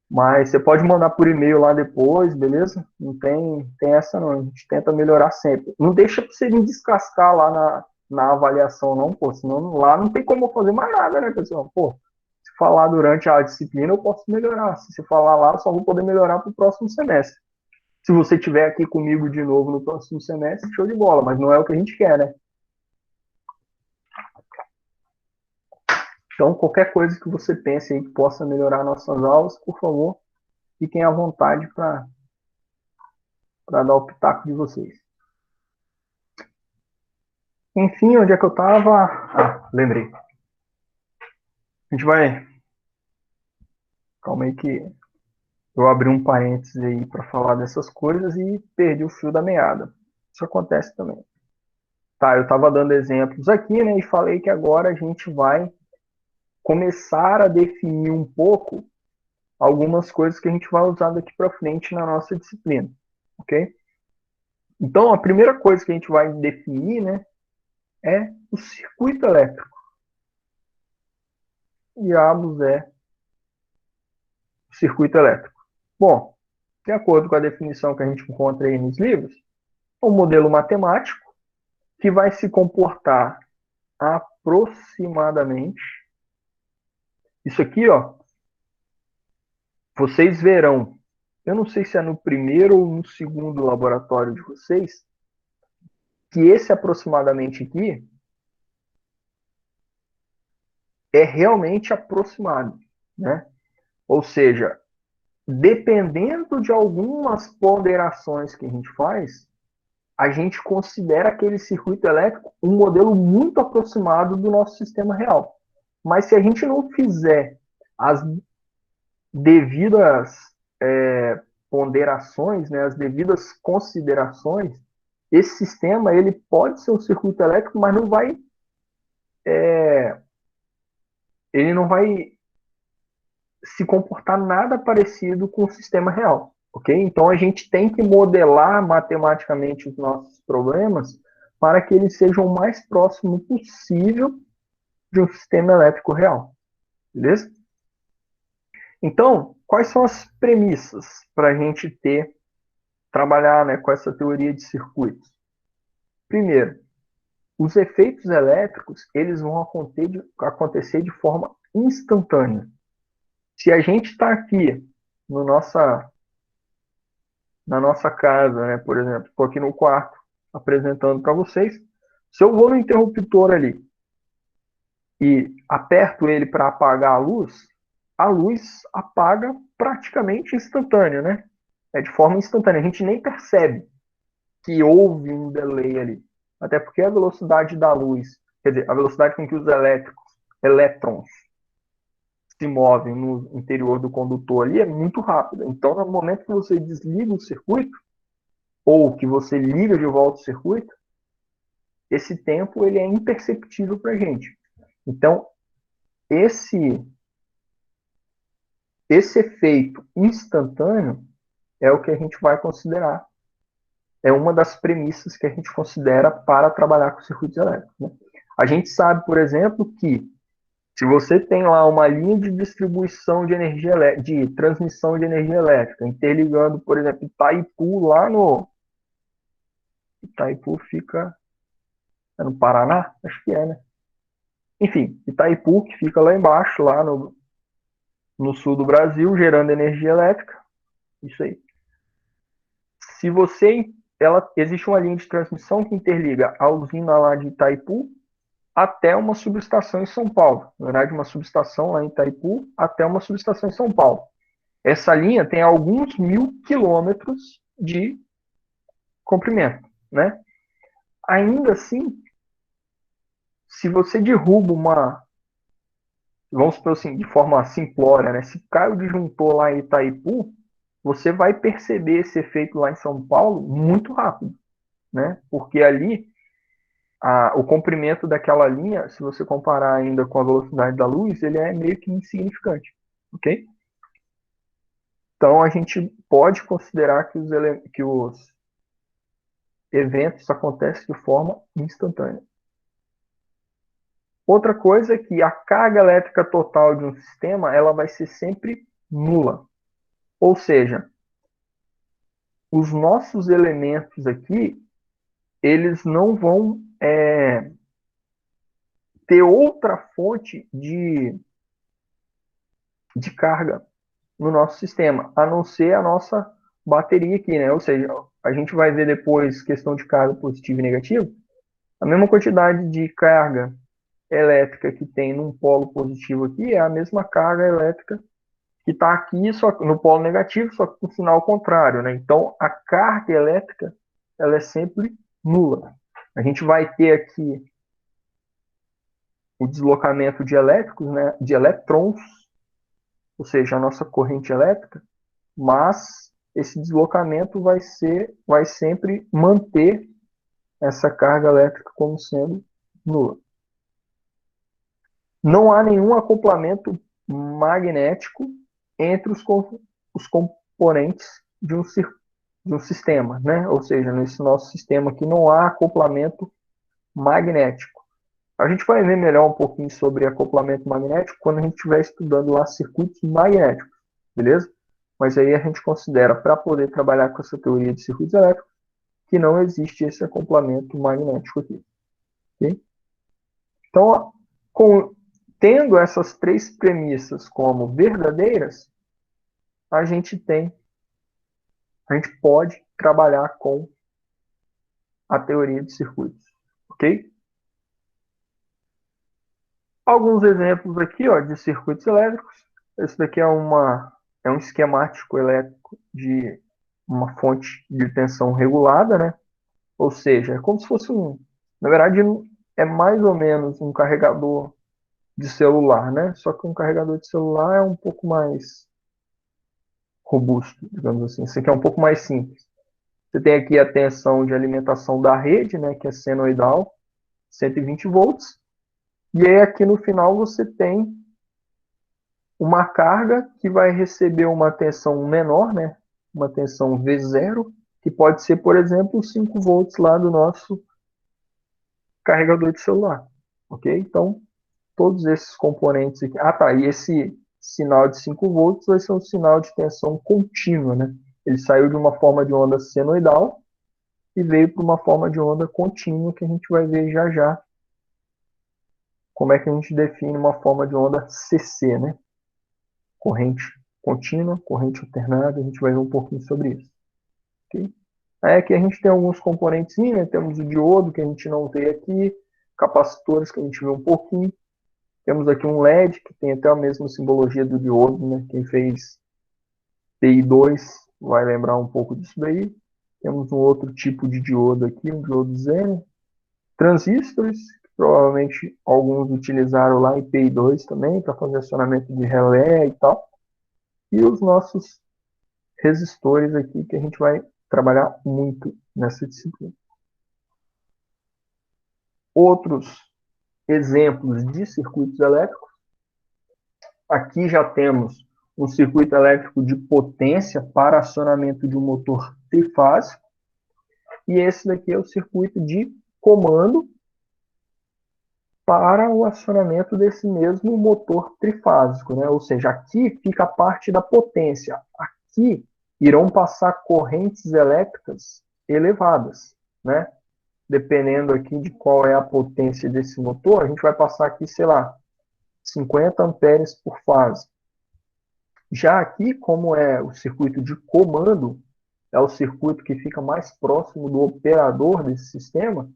Mas você pode mandar por e-mail lá depois, beleza? Não tem essa não, a gente tenta melhorar sempre. Não deixa pra você me descascar lá na avaliação não, pô, senão lá não tem como eu fazer mais nada, né, pessoal? Pô, se falar durante a disciplina eu posso melhorar, se você falar lá eu só vou poder melhorar pro próximo semestre. Se você estiver aqui comigo de novo no próximo semestre, show de bola, mas não é o que a gente quer, né? Então, qualquer coisa que você pense aí que possa melhorar nossas aulas, por favor, fiquem à vontade para dar o pitaco de vocês. Enfim, onde é que eu estava? Ah, lembrei. A gente vai... Calma aí que Eu abri um parênteses aí para falar dessas coisas e perdi o fio da meada. Isso acontece também. Tá, eu estava dando exemplos aqui, né, e falei que agora a gente vai começar a definir um pouco algumas coisas que a gente vai usar daqui para frente na nossa disciplina, ok? Então, a primeira coisa que a gente vai definir, né, é o circuito elétrico. Diabos é o circuito elétrico. Bom, de acordo com a definição que a gente encontra aí nos livros, é um modelo matemático que vai se comportar aproximadamente. Isso aqui, ó, vocês verão. Eu não sei se é no primeiro ou no segundo laboratório de vocês, que esse aproximadamente aqui é realmente aproximado, né? Ou seja, dependendo de algumas ponderações que a gente faz, a gente considera aquele circuito elétrico um modelo muito aproximado do nosso sistema real. Mas se a gente não fizer as devidas ponderações, né, as devidas considerações, esse sistema ele pode ser um circuito elétrico, mas ele não vai se comportar nada parecido com o sistema real, ok? Então a gente tem que modelar matematicamente os nossos problemas para que eles sejam o mais próximo possível de um sistema elétrico real, beleza? Então, quais são as premissas para a gente trabalhar, né, com essa teoria de circuitos? Primeiro, os efeitos elétricos eles vão acontecer de forma instantânea. Se a gente está aqui no na nossa casa, né, por exemplo, estou aqui no quarto apresentando para vocês, se eu vou no interruptor ali e aperto ele para apagar a luz apaga praticamente instantâneo, né? É de forma instantânea, a gente nem percebe que houve um delay ali. Até porque a velocidade da luz, quer dizer, a velocidade com que os elétrons se movem no interior do condutor ali é muito rápida. Então, no momento que você desliga o circuito, ou que você liga de volta o circuito, esse tempo ele é imperceptível para a gente. Então, esse efeito instantâneo é o que a gente vai considerar. É uma das premissas que a gente considera para trabalhar com circuitos elétricos, né? A gente sabe, por exemplo, que se você tem lá uma linha de distribuição de energia de transmissão de energia elétrica, interligando, por exemplo, Itaipu lá no Itaipu fica no Paraná, acho que é, né? Enfim, Itaipu que fica lá embaixo, lá no sul do Brasil, gerando energia elétrica. Isso aí. Se você existe uma linha de transmissão que interliga a usina lá de Itaipu até uma subestação em São Paulo. Na verdade, uma subestação lá em Itaipu até uma subestação em São Paulo. Essa linha tem alguns 1.000 quilômetros de comprimento, né? Ainda assim, se você derruba vamos supor assim, de forma simplória, né? Se cai o disjuntor lá em Itaipu, você vai perceber esse efeito lá em São Paulo muito rápido, né? Porque ali o comprimento daquela linha, se você comparar ainda com a velocidade da luz, ele é meio que insignificante, ok? Então a gente pode considerar que os eventos acontecem de forma instantânea. Outra coisa é que a carga elétrica total de um sistema ela vai ser sempre nula. Ou seja, os nossos elementos aqui, eles não vão ter outra fonte de carga no nosso sistema, a não ser a nossa bateria aqui, né? Ou seja, a gente vai ver depois questão de carga positiva e negativa, a mesma quantidade de carga elétrica que tem num polo positivo aqui é a mesma carga elétrica que está aqui só no polo negativo, só que com sinal contrário, né? Então a carga elétrica ela é sempre nula. A gente vai ter aqui o deslocamento de elétricos, né? De elétrons, ou seja, a nossa corrente elétrica, mas esse deslocamento vai sempre manter essa carga elétrica como sendo nula. Não há nenhum acoplamento magnético entre os componentes de um sistema, né? Ou seja, nesse nosso sistema aqui não há acoplamento magnético. A gente vai ver melhor um pouquinho sobre acoplamento magnético quando a gente estiver estudando lá circuitos magnéticos, beleza? Mas aí a gente considera, para poder trabalhar com essa teoria de circuitos elétricos, que não existe esse acoplamento magnético aqui. Okay? Então, tendo essas três premissas como verdadeiras, a gente pode trabalhar com a teoria de circuitos, ok? Alguns exemplos aqui, ó, de circuitos elétricos. Esse daqui é um esquemático elétrico de uma fonte de tensão regulada, né? Ou seja, é como se fosse na verdade, é mais ou menos um carregador de celular, né? Só que um carregador de celular é um pouco mais robusto, digamos assim. Esse aqui é um pouco mais simples. Você tem aqui a tensão de alimentação da rede, né, que é senoidal, 120 volts. E aí aqui no final você tem uma carga que vai receber uma tensão menor, né, uma tensão V0, que pode ser, por exemplo, 5 volts lá do nosso carregador de celular. Ok? Então, todos esses componentes aqui. Ah, tá. E esse sinal de 5 volts vai ser um sinal de tensão contínua, né? Ele saiu de uma forma de onda senoidal e veio para uma forma de onda contínua, que a gente vai ver já já como é que a gente define uma forma de onda CC, né? Corrente contínua, corrente alternada, a gente vai ver um pouquinho sobre isso. Okay? Aí aqui a gente tem alguns componentes, né? Temos o diodo, que a gente não vê aqui, capacitores, que a gente vê um pouquinho. Temos aqui um LED, que tem até a mesma simbologia do diodo, né? Quem fez TI2 vai lembrar um pouco disso daí. Temos um outro tipo de diodo aqui, um diodo Zener. Transistores, que provavelmente alguns utilizaram lá em TI2 também, para fazer acionamento de relé e tal. E os nossos resistores aqui, que a gente vai trabalhar muito nessa disciplina. Outros exemplos de circuitos elétricos. Aqui já temos um circuito elétrico de potência para acionamento de um motor trifásico. E esse daqui é o circuito de comando para o acionamento desse mesmo motor trifásico, né? Ou seja, aqui fica a parte da potência. Aqui irão passar correntes elétricas elevadas, né? Dependendo aqui de qual é a potência desse motor, a gente vai passar aqui, sei lá, 50 amperes por fase. Já aqui, como é o circuito de comando, é o circuito que fica mais próximo do operador desse sistema,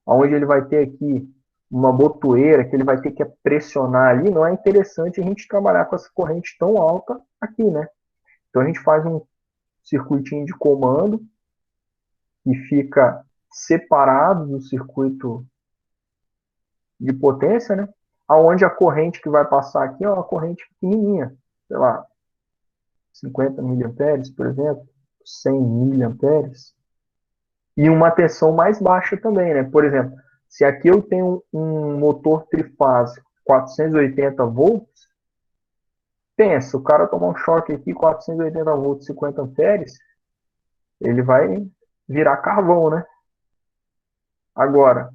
onde ele vai ter aqui uma botoeira que ele vai ter que pressionar ali, não é interessante a gente trabalhar com essa corrente tão alta aqui, né? Então a gente faz um circuitinho de comando que fica separado do circuito de potência, né? Aonde a corrente que vai passar aqui é uma corrente pequenininha, sei lá, 50 miliamperes, por exemplo, 100 miliamperes, e uma tensão mais baixa também, né? Por exemplo, se aqui eu tenho um motor trifásico 480 volts, pensa, o cara tomar um choque aqui, 480 volts, 50 amperes, ele vai virar carvão, né? Agora,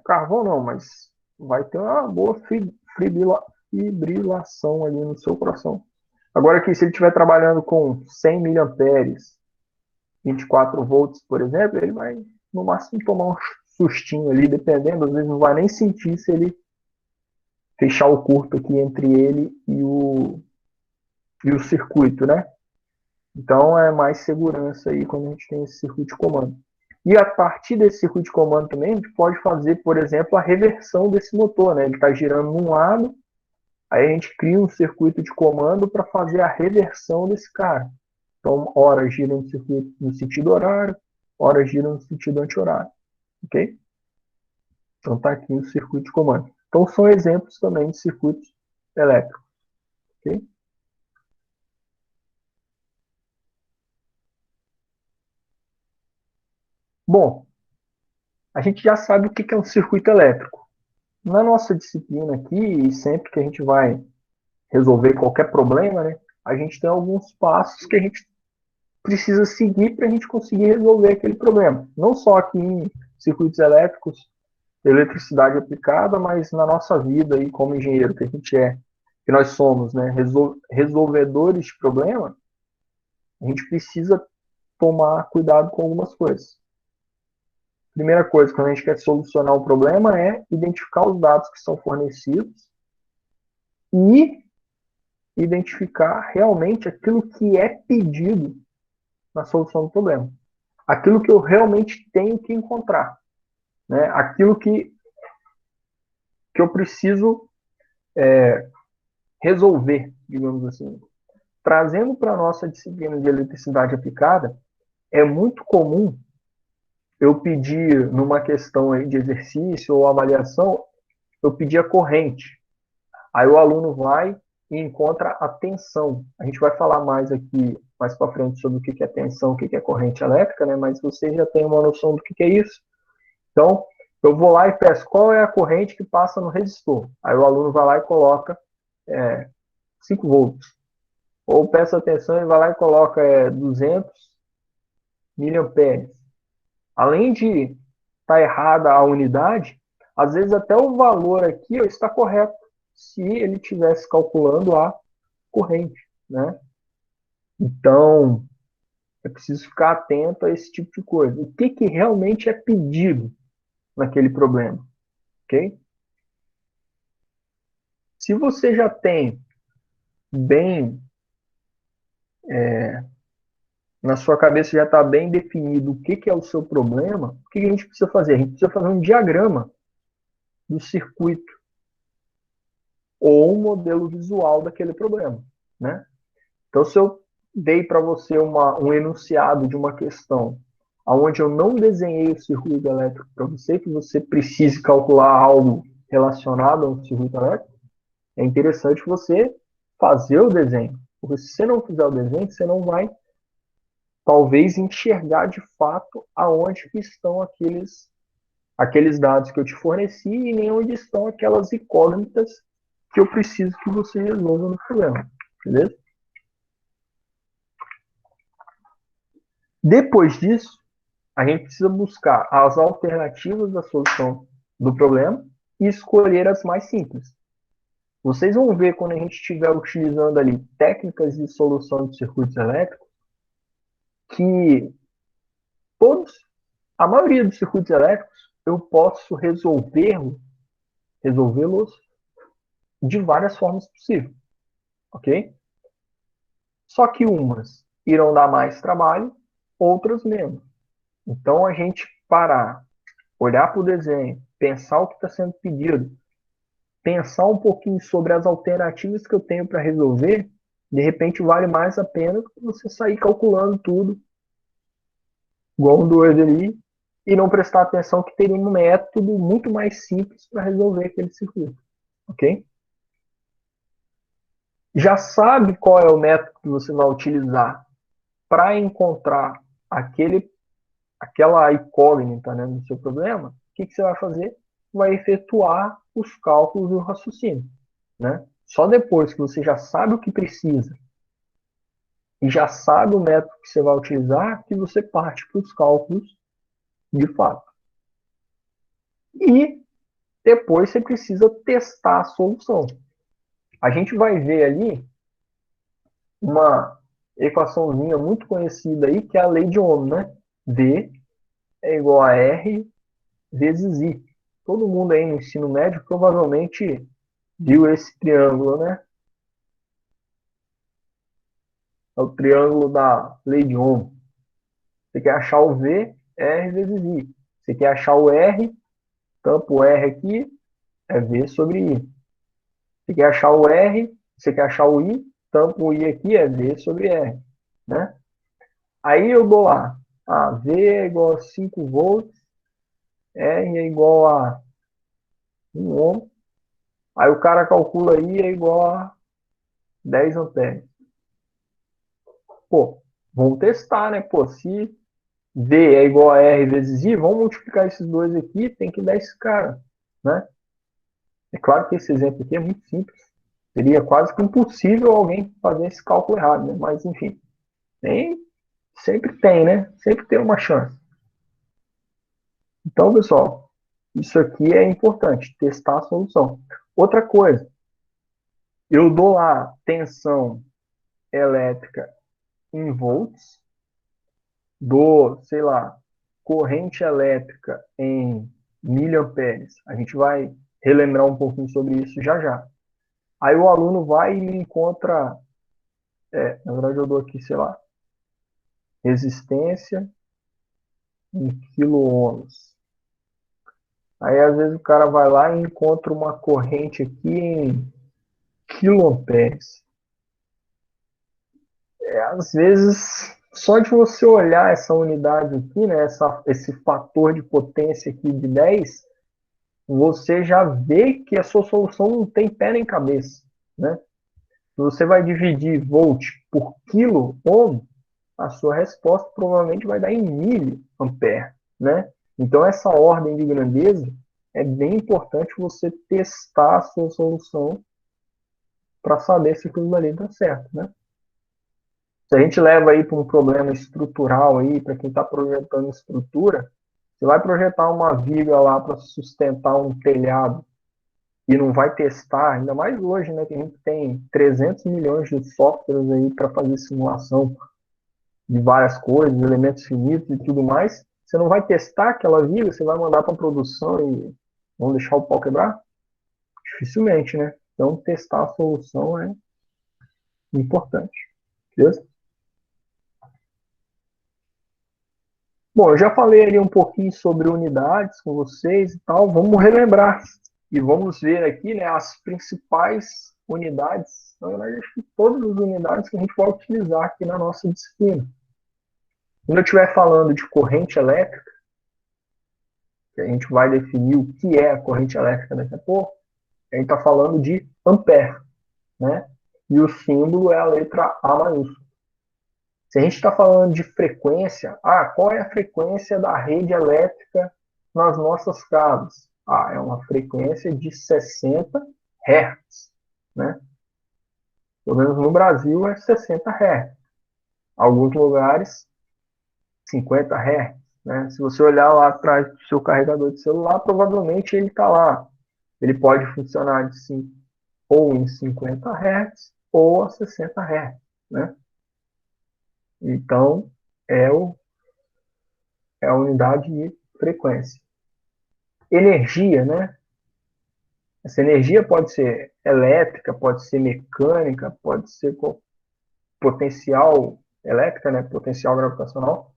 carvão não, mas vai ter uma boa fibrilação ali no seu coração. Agora aqui, se ele estiver trabalhando com 100 miliamperes, 24 volts, por exemplo, ele vai, no máximo, tomar um sustinho ali, dependendo, às vezes não vai nem sentir se ele fechar o curto aqui entre ele e o circuito, né? Então é mais segurança aí quando a gente tem esse circuito de comando. E a partir desse circuito de comando também, a gente pode fazer, por exemplo, a reversão desse motor, né? Ele está girando num lado, aí a gente cria um circuito de comando para fazer a reversão desse cara. Então, hora gira no sentido horário, hora gira no sentido anti-horário. Ok? Então, está aqui o circuito de comando. Então, são exemplos também de circuitos elétricos. Ok? Bom, a gente já sabe o que é um circuito elétrico. Na nossa disciplina aqui, e sempre que a gente vai resolver qualquer problema, né, a gente tem alguns passos que a gente precisa seguir para a gente conseguir resolver aquele problema. Não só aqui em circuitos elétricos, eletricidade aplicada, mas na nossa vida aí como engenheiro que a gente é, que nós somos, né, resolvedores de problema, a gente precisa tomar cuidado com algumas coisas. Primeira coisa, quando a gente quer solucionar um problema, é identificar os dados que são fornecidos e identificar realmente aquilo que é pedido na solução do problema. Aquilo que eu realmente tenho que encontrar. Né? Aquilo que eu preciso resolver, digamos assim. Trazendo para a nossa disciplina de eletricidade aplicada, é muito comum eu pedir, numa questão aí de exercício ou avaliação, eu pedir a corrente. Aí o aluno vai e encontra a tensão. A gente vai falar mais aqui, mais para frente, sobre o que é tensão, o que é corrente elétrica, né? Mas você já tem uma noção do que é isso. Então, eu vou lá e peço qual é a corrente que passa no resistor. Aí o aluno vai lá e coloca 5 volts. Ou peço atenção e vai lá e coloca 200 miliamperes. Além de estar errada a unidade, às vezes até o valor aqui está correto, se ele estivesse calculando a corrente, né? Então, é preciso ficar atento a esse tipo de coisa. O que realmente é pedido naquele problema, ok? Se você já tem bem na sua cabeça já está bem definido o que é o seu problema, o que a gente precisa fazer? A gente precisa fazer um diagrama do circuito ou um modelo visual daquele problema, né? Então, se eu dei para você um enunciado de uma questão onde eu não desenhei o circuito elétrico para você, que você precise calcular algo relacionado ao circuito elétrico, é interessante você fazer o desenho. Porque se você não fizer o desenho, você não vai talvez enxergar de fato aonde que estão aqueles dados que eu te forneci e nem onde estão aquelas incógnitas que eu preciso que você resolva no problema. Beleza? Depois disso, a gente precisa buscar as alternativas da solução do problema e escolher as mais simples. Vocês vão ver quando a gente estiver utilizando ali técnicas de solução de circuitos elétricos que a maioria dos circuitos elétricos eu posso resolvê-los de várias formas possíveis, ok? Só que umas irão dar mais trabalho, outras menos. Então a gente parar, olhar para o desenho, pensar o que está sendo pedido, pensar um pouquinho sobre as alternativas que eu tenho para resolver, de repente vale mais a pena do que você sair calculando tudo, igual um doido ali, e não prestar atenção que teria um método muito mais simples para resolver aquele circuito, ok? Já sabe qual é o método que você vai utilizar para encontrar aquela incógnita, né, no seu problema? O que você vai fazer? Vai efetuar os cálculos e o raciocínio, né? Só depois que você já sabe o que precisa e já sabe o método que você vai utilizar, que você parte para os cálculos de fato. E depois você precisa testar a solução. A gente vai ver ali uma equaçãozinha muito conhecida aí, que é a lei de Ohm, né? V é igual a R vezes I. Todo mundo aí no ensino médio provavelmente viu esse triângulo, né? É o triângulo da lei de Ohm. Você quer achar o V, R vezes I. Você quer achar o R, tampa o R aqui, é V sobre I. Você quer achar o R, você quer achar o I, tampa o I aqui, é V sobre R. Né? Aí eu dou lá, V é igual a 5 volts, R é igual a 1 ohm. Aí o cara calcula I é igual a 10 amperes. Pô, vamos testar, né? Pô, se V é igual a R vezes I, vamos multiplicar esses dois aqui, tem que dar esse cara, né? É claro que esse exemplo aqui é muito simples. Seria quase que impossível alguém fazer esse cálculo errado, né? Mas, enfim, sempre tem, né? Sempre tem uma chance. Então, pessoal, isso aqui é importante, testar a solução. Outra coisa, eu dou lá tensão elétrica em volts, dou, sei lá, corrente elétrica em miliamperes. A gente vai relembrar um pouquinho sobre isso já já. Aí o aluno vai e me encontra, na verdade eu dou aqui, sei lá, resistência em quilo-ohms. Aí às vezes o cara vai lá e encontra uma corrente aqui em quiloamperes. Às vezes, só de você olhar essa unidade aqui, né, esse fator de potência aqui de 10, você já vê que a sua solução não tem pé nem cabeça, né? Se você vai dividir volt por quilo ohm, a sua resposta provavelmente vai dar em miliampere, né? Então essa ordem de grandeza é bem importante você testar a sua solução para saber se aquilo ali está certo, né? Se a gente leva aí para um problema estrutural aí, para quem está projetando estrutura, você vai projetar uma viga lá para sustentar um telhado e não vai testar, ainda mais hoje, né, que a gente tem 300 milhões de softwares aí para fazer simulação de várias coisas, elementos finitos e tudo mais, você não vai testar aquela viga, você vai mandar para produção e vão deixar o pau quebrar? Dificilmente, né? Então, testar a solução é importante. Beleza? Bom, eu já falei ali um pouquinho sobre unidades com vocês e tal. Vamos relembrar e vamos ver aqui, né, as principais unidades. Na verdade, acho que todas as unidades que a gente vai utilizar aqui na nossa disciplina. Quando eu estiver falando de corrente elétrica, que a gente vai definir o que é a corrente elétrica daqui a pouco, a gente está falando de ampere, né? E o símbolo é a letra A maiúscula. Se a gente está falando de frequência, qual é a frequência da rede elétrica nas nossas casas? É uma frequência de 60 Hz, né? Pelo menos no Brasil é 60 Hz. Alguns lugares, 50 Hz. Né? Se você olhar lá atrás do seu carregador de celular, provavelmente ele está lá. Ele pode funcionar ou em 50 Hz ou a 60 Hz, né? Então, é a unidade de frequência. Energia, né? Essa energia pode ser elétrica, pode ser mecânica, pode ser potencial elétrica, né? Potencial gravitacional.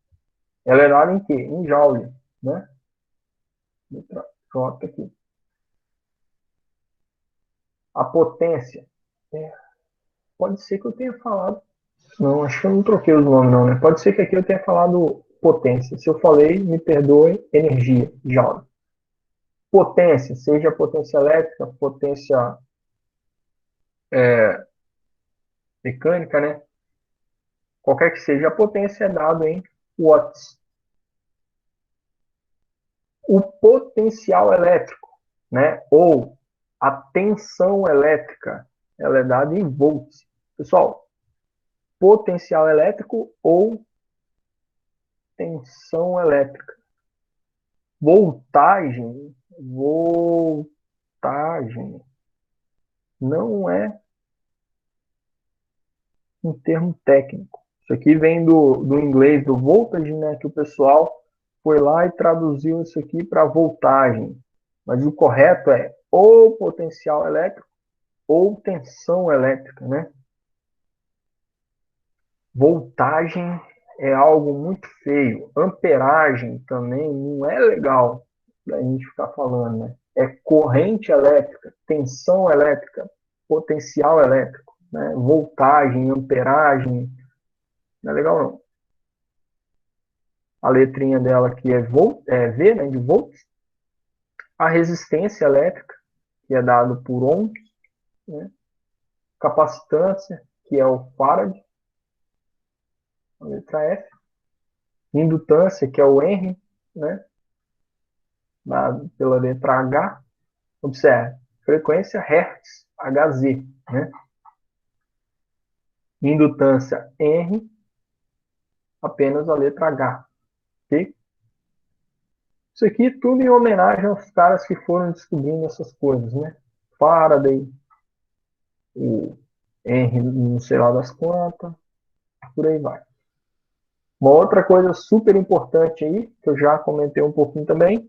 Ela é dada em quê? Em joule, né? Pronto aqui. A potência. Pode ser que eu tenha falado. Não, acho que eu não troquei os nomes, não, né? Pode ser que aqui eu tenha falado potência. Se eu falei, me perdoe, energia, joule. Potência, seja potência elétrica, potência mecânica, né? Qualquer que seja a potência é dado em watts. O potencial elétrico, né? Ou a tensão elétrica, ela é dada em volts. Pessoal, potencial elétrico ou tensão elétrica. Voltagem não é um termo técnico. Isso aqui vem do inglês, do voltage, né, que o pessoal foi lá e traduziu isso aqui para voltagem. Mas o correto é ou potencial elétrico ou tensão elétrica, né? Voltagem é algo muito feio. Amperagem também não é legal da gente ficar falando, né? É corrente elétrica, tensão elétrica, potencial elétrico, né? Voltagem, amperagem, não é legal não. A letrinha dela aqui é V, né, de volts. A resistência elétrica, que é dado por ohms, né? Capacitância, que é o farad, a letra F. Indutância, que é o Henry, né? Dado pela letra H. Observe, frequência Hertz, Hz, né? Indutância Henry, apenas a letra H, ok? Isso aqui tudo em homenagem aos caras que foram descobrindo essas coisas, né? Faraday, o Henry, não sei lá das quantas, por aí vai. Uma outra coisa super importante aí, que eu já comentei um pouquinho também,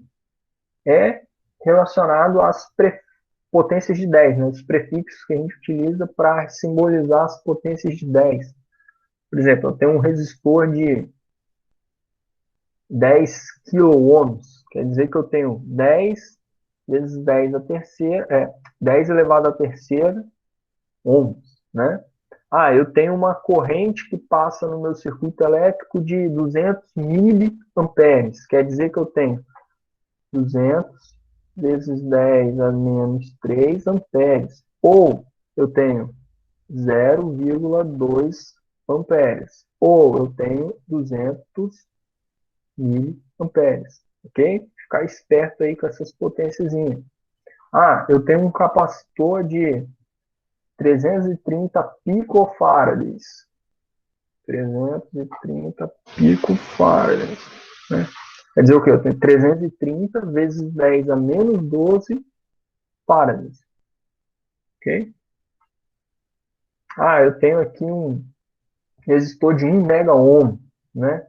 é relacionado às potências de 10, né? Os prefixos que a gente utiliza para simbolizar as potências de 10. Por exemplo, eu tenho um resistor de 10 quiloohms, quer dizer que eu tenho 10 vezes 10 a terceira, 10 elevado à terceira ohms, né? Ah, eu tenho uma corrente que passa no meu circuito elétrico de 200 miliamperes, quer dizer que eu tenho 200 vezes 10 a menos 3 amperes, ou eu tenho 0,2 amperes, ou eu tenho 200 miliamperes, ok? Ficar esperto aí com essas potênciazinhas. Ah, eu tenho um capacitor de 330 picofarads. 330 picofarads, né? Quer dizer o quê? Eu tenho 330 vezes 10 a menos 12 farads, ok? Ah, eu tenho aqui um resistor de 1 mega ohm, né?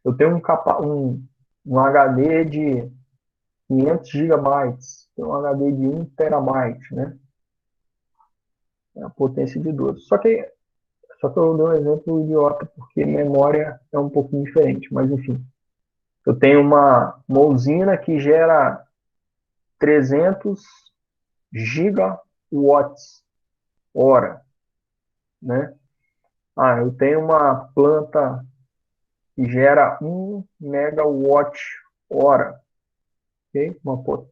Eu tenho um HD de 500 gigabytes, tem um HD de 1 terabyte, né? É a potência de 12. Só que eu dou um exemplo idiota, porque memória é um pouquinho diferente, mas enfim. Eu tenho uma usina que gera 300 gigawatts hora, né? Ah, eu tenho uma planta que gera 1 megawatt hora, ok?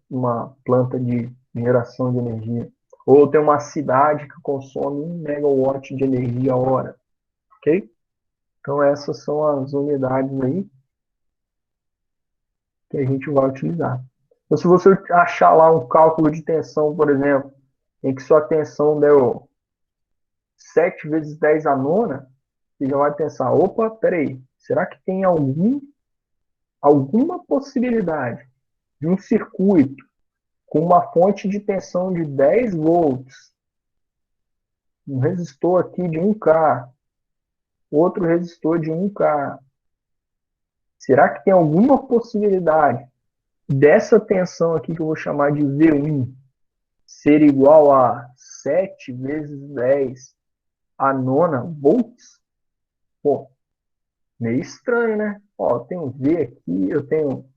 Uma planta de geração de energia. Ou eu tenho uma cidade que consome 1 megawatt de energia a hora, ok? Então essas são as unidades aí que a gente vai utilizar. Então, se você achar lá um cálculo de tensão, por exemplo, em que sua tensão deu 7 vezes 10 a nona, você já vai pensar, opa, peraí, será que tem alguma possibilidade de um circuito com uma fonte de tensão de 10 volts, um resistor aqui de 1K, outro resistor de 1K, será que tem alguma possibilidade dessa tensão aqui que eu vou chamar de V1 ser igual a 7 vezes 10 a nona volts? Pô, meio estranho, né? Ó, eu tenho V aqui, eu tenho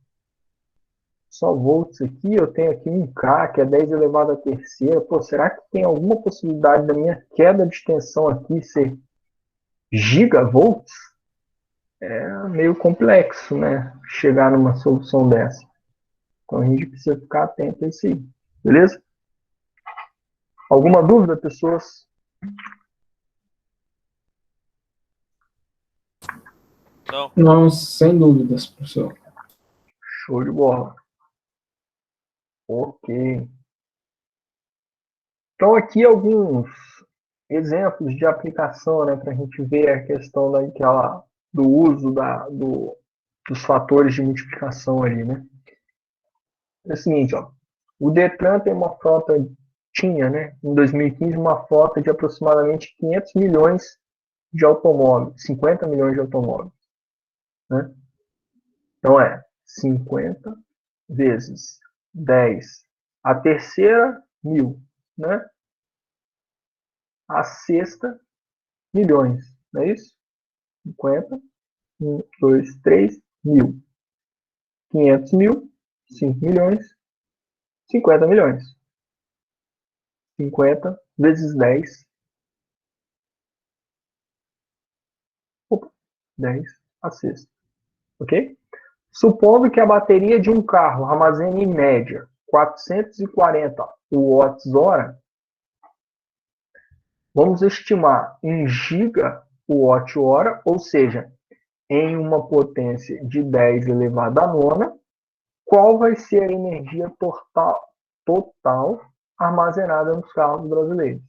só volts aqui, eu tenho aqui 1K, que é 10 elevado à terceira. Pô, será que tem alguma possibilidade da minha queda de tensão aqui ser gigavolts? É meio complexo, né? Chegar numa solução dessa. Então a gente precisa ficar atento a isso aí. Beleza? Alguma dúvida, pessoas? Não, sem dúvidas, professor. Show de bola. Ok. Então aqui alguns exemplos de aplicação, né, para a gente ver a questão do uso dos fatores de multiplicação ali, né? É o seguinte, ó, o Detran tem uma frota, tinha, né, em 2015, uma frota de aproximadamente 500 milhões de automóveis, 50 milhões de automóveis, né? Então 50 vezes 10 a terceira, 1000, né? A sexta, milhões, não é isso? 50, 1, 2, 3, 1000. 500 mil, 5 milhões, 50 milhões. 50 vezes 10, opa, 10 a sexta, ok? Supondo que a bateria de um carro armazene em média 440 watts-hora, vamos estimar em gigawatt-hora, ou seja, em uma potência de 10 elevado à nona, qual vai ser a energia total armazenada nos carros brasileiros.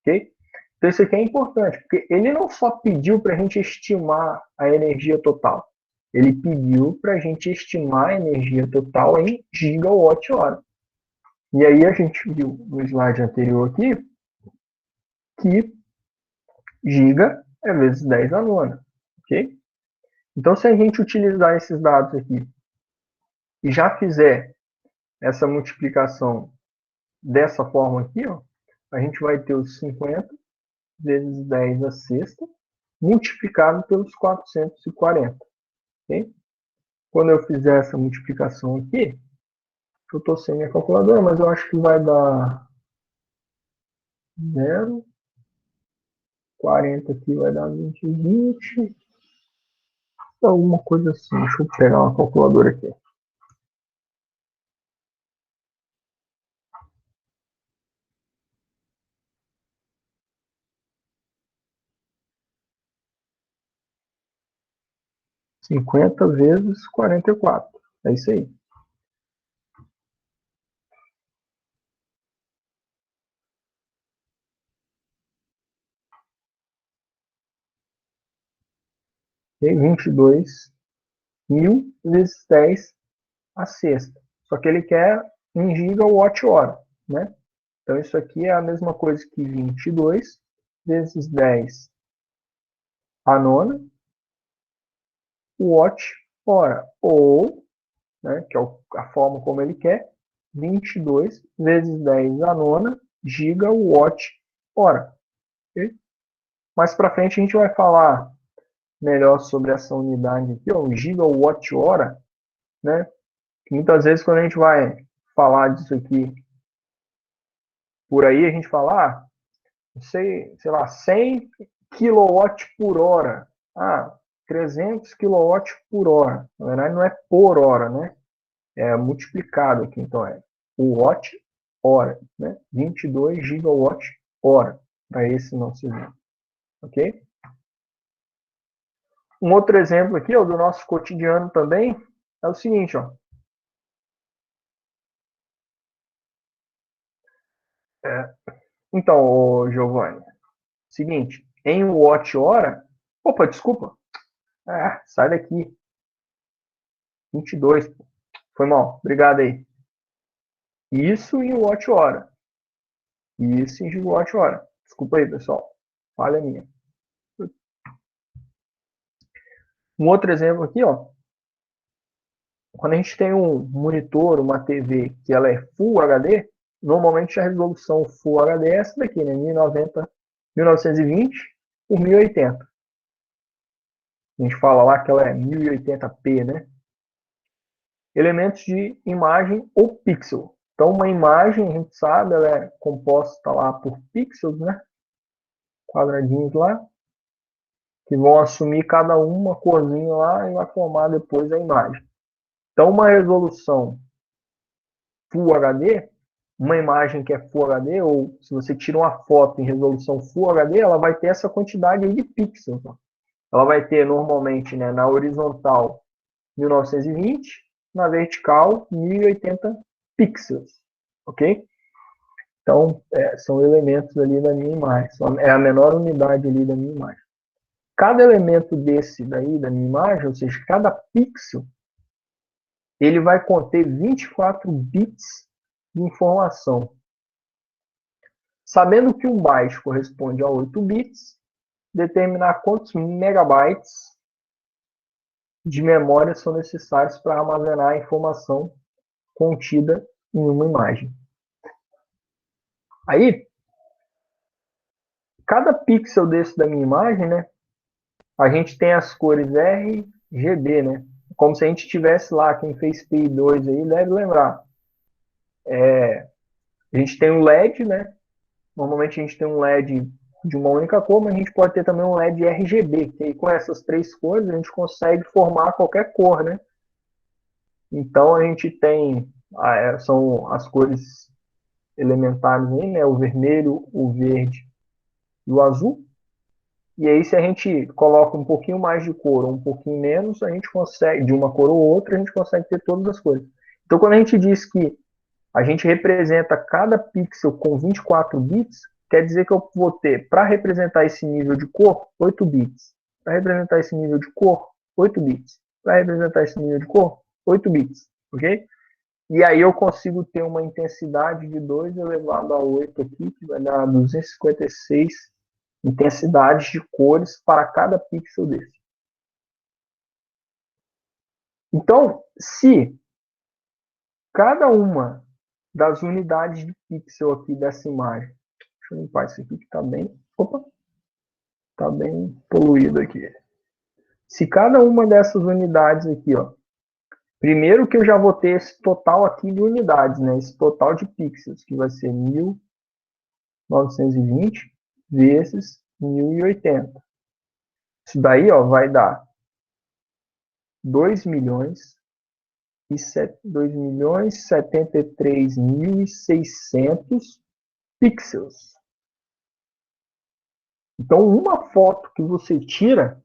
Ok? Então isso aqui é importante, porque ele não só pediu para a gente estimar a energia total, ele pediu para a gente estimar a energia total em gigawatt-hora. E aí a gente viu no slide anterior aqui que giga é vezes 10 à nona. Ok? Então, se a gente utilizar esses dados aqui e já fizer essa multiplicação dessa forma aqui, ó, a gente vai ter os 50 vezes 10 à sexta multiplicado pelos 440. Okay? Quando eu fizer essa multiplicação aqui, eu estou sem minha calculadora, mas eu acho que vai dar 0, 40 aqui vai dar 20, 20, alguma coisa assim. Deixa eu pegar uma calculadora aqui. Cinquenta vezes 44. É isso aí. E 22.000 vezes 10 a sexta. Só que ele quer em gigawatt-hora, né? Então isso aqui é a mesma coisa que 22 vezes 10 a nona watt-hora. Ou, né, que é a forma como ele quer, 22 vezes 10 a nona gigawatt-hora. Okay? Mais para frente a gente vai falar melhor sobre essa unidade aqui, ó, gigawatt-hora, né? Muitas vezes quando a gente vai falar disso aqui por aí, a gente fala, sei lá, 100 kW por hora. 300 kW por hora. Na verdade não é por hora, né? É multiplicado aqui, então é o watt hora, né? 22 gigawatt hora, para esse nosso exemplo. Ok? Um outro exemplo aqui, ó, do nosso cotidiano também, é o seguinte, ó. Então, Giovanni, seguinte, em watt-hora... Opa, desculpa. Sai daqui. 22. Foi mal. Obrigado aí. Isso em watt-hora. Isso em gigawatt-hora. Desculpa aí, pessoal. Falha minha. Um outro exemplo aqui, ó. Quando a gente tem um monitor, uma TV, que ela é Full HD, normalmente a resolução Full HD é essa daqui, né? 1920 por 1080. A gente fala lá que ela é 1080p, né? Elementos de imagem ou pixel. Então, uma imagem, a gente sabe, ela é composta lá por pixels, né? Quadradinhos lá, que vão assumir cada uma corzinha lá e vai formar depois a imagem. Então, uma resolução Full HD, uma imagem que é Full HD, ou se você tira uma foto em resolução Full HD, ela vai ter essa quantidade aí de pixels. Ela vai ter normalmente, né, na horizontal 1920, na vertical 1080 pixels, ok? Então, são elementos ali da minha imagem, é a menor unidade ali da minha imagem. Cada elemento desse daí da minha imagem, ou seja, cada pixel, ele vai conter 24 bits de informação. Sabendo que um byte corresponde a 8 bits, determinar quantos megabytes de memória são necessários para armazenar a informação contida em uma imagem. Aí, cada pixel desse da minha imagem, né, a gente tem as cores R, G, B, né? Como se a gente tivesse lá, quem fez PI2 aí deve lembrar. A gente tem um LED, né? Normalmente a gente tem um LED de uma única cor, mas a gente pode ter também um LED RGB, que aí com essas três cores a gente consegue formar qualquer cor, né? Então a gente tem, são as cores elementares aí, né? O vermelho, o verde e o azul. E aí, se a gente coloca um pouquinho mais de cor ou um pouquinho menos, a gente consegue, de uma cor ou outra, a gente consegue ter todas as cores. Então, quando a gente diz que a gente representa cada pixel com 24 bits, quer dizer que eu vou ter, para representar esse nível de cor, 8 bits. Para representar esse nível de cor, 8 bits. Para representar esse nível de cor, 8 bits. Ok? E aí eu consigo ter uma intensidade de 2 elevado a 8 aqui, que vai dar 256 intensidades de cores para cada pixel desse. Então, se cada uma das unidades de pixel aqui dessa imagem, deixa eu limpar isso aqui que está bem, está bem poluído aqui. Se cada uma dessas unidades aqui, ó, primeiro que eu já vou ter esse total aqui de unidades, né? Esse total de pixels, que vai ser 1920 vezes 1080. Isso daí, ó, vai dar 2.073.600 pixels. Então, uma foto que você tira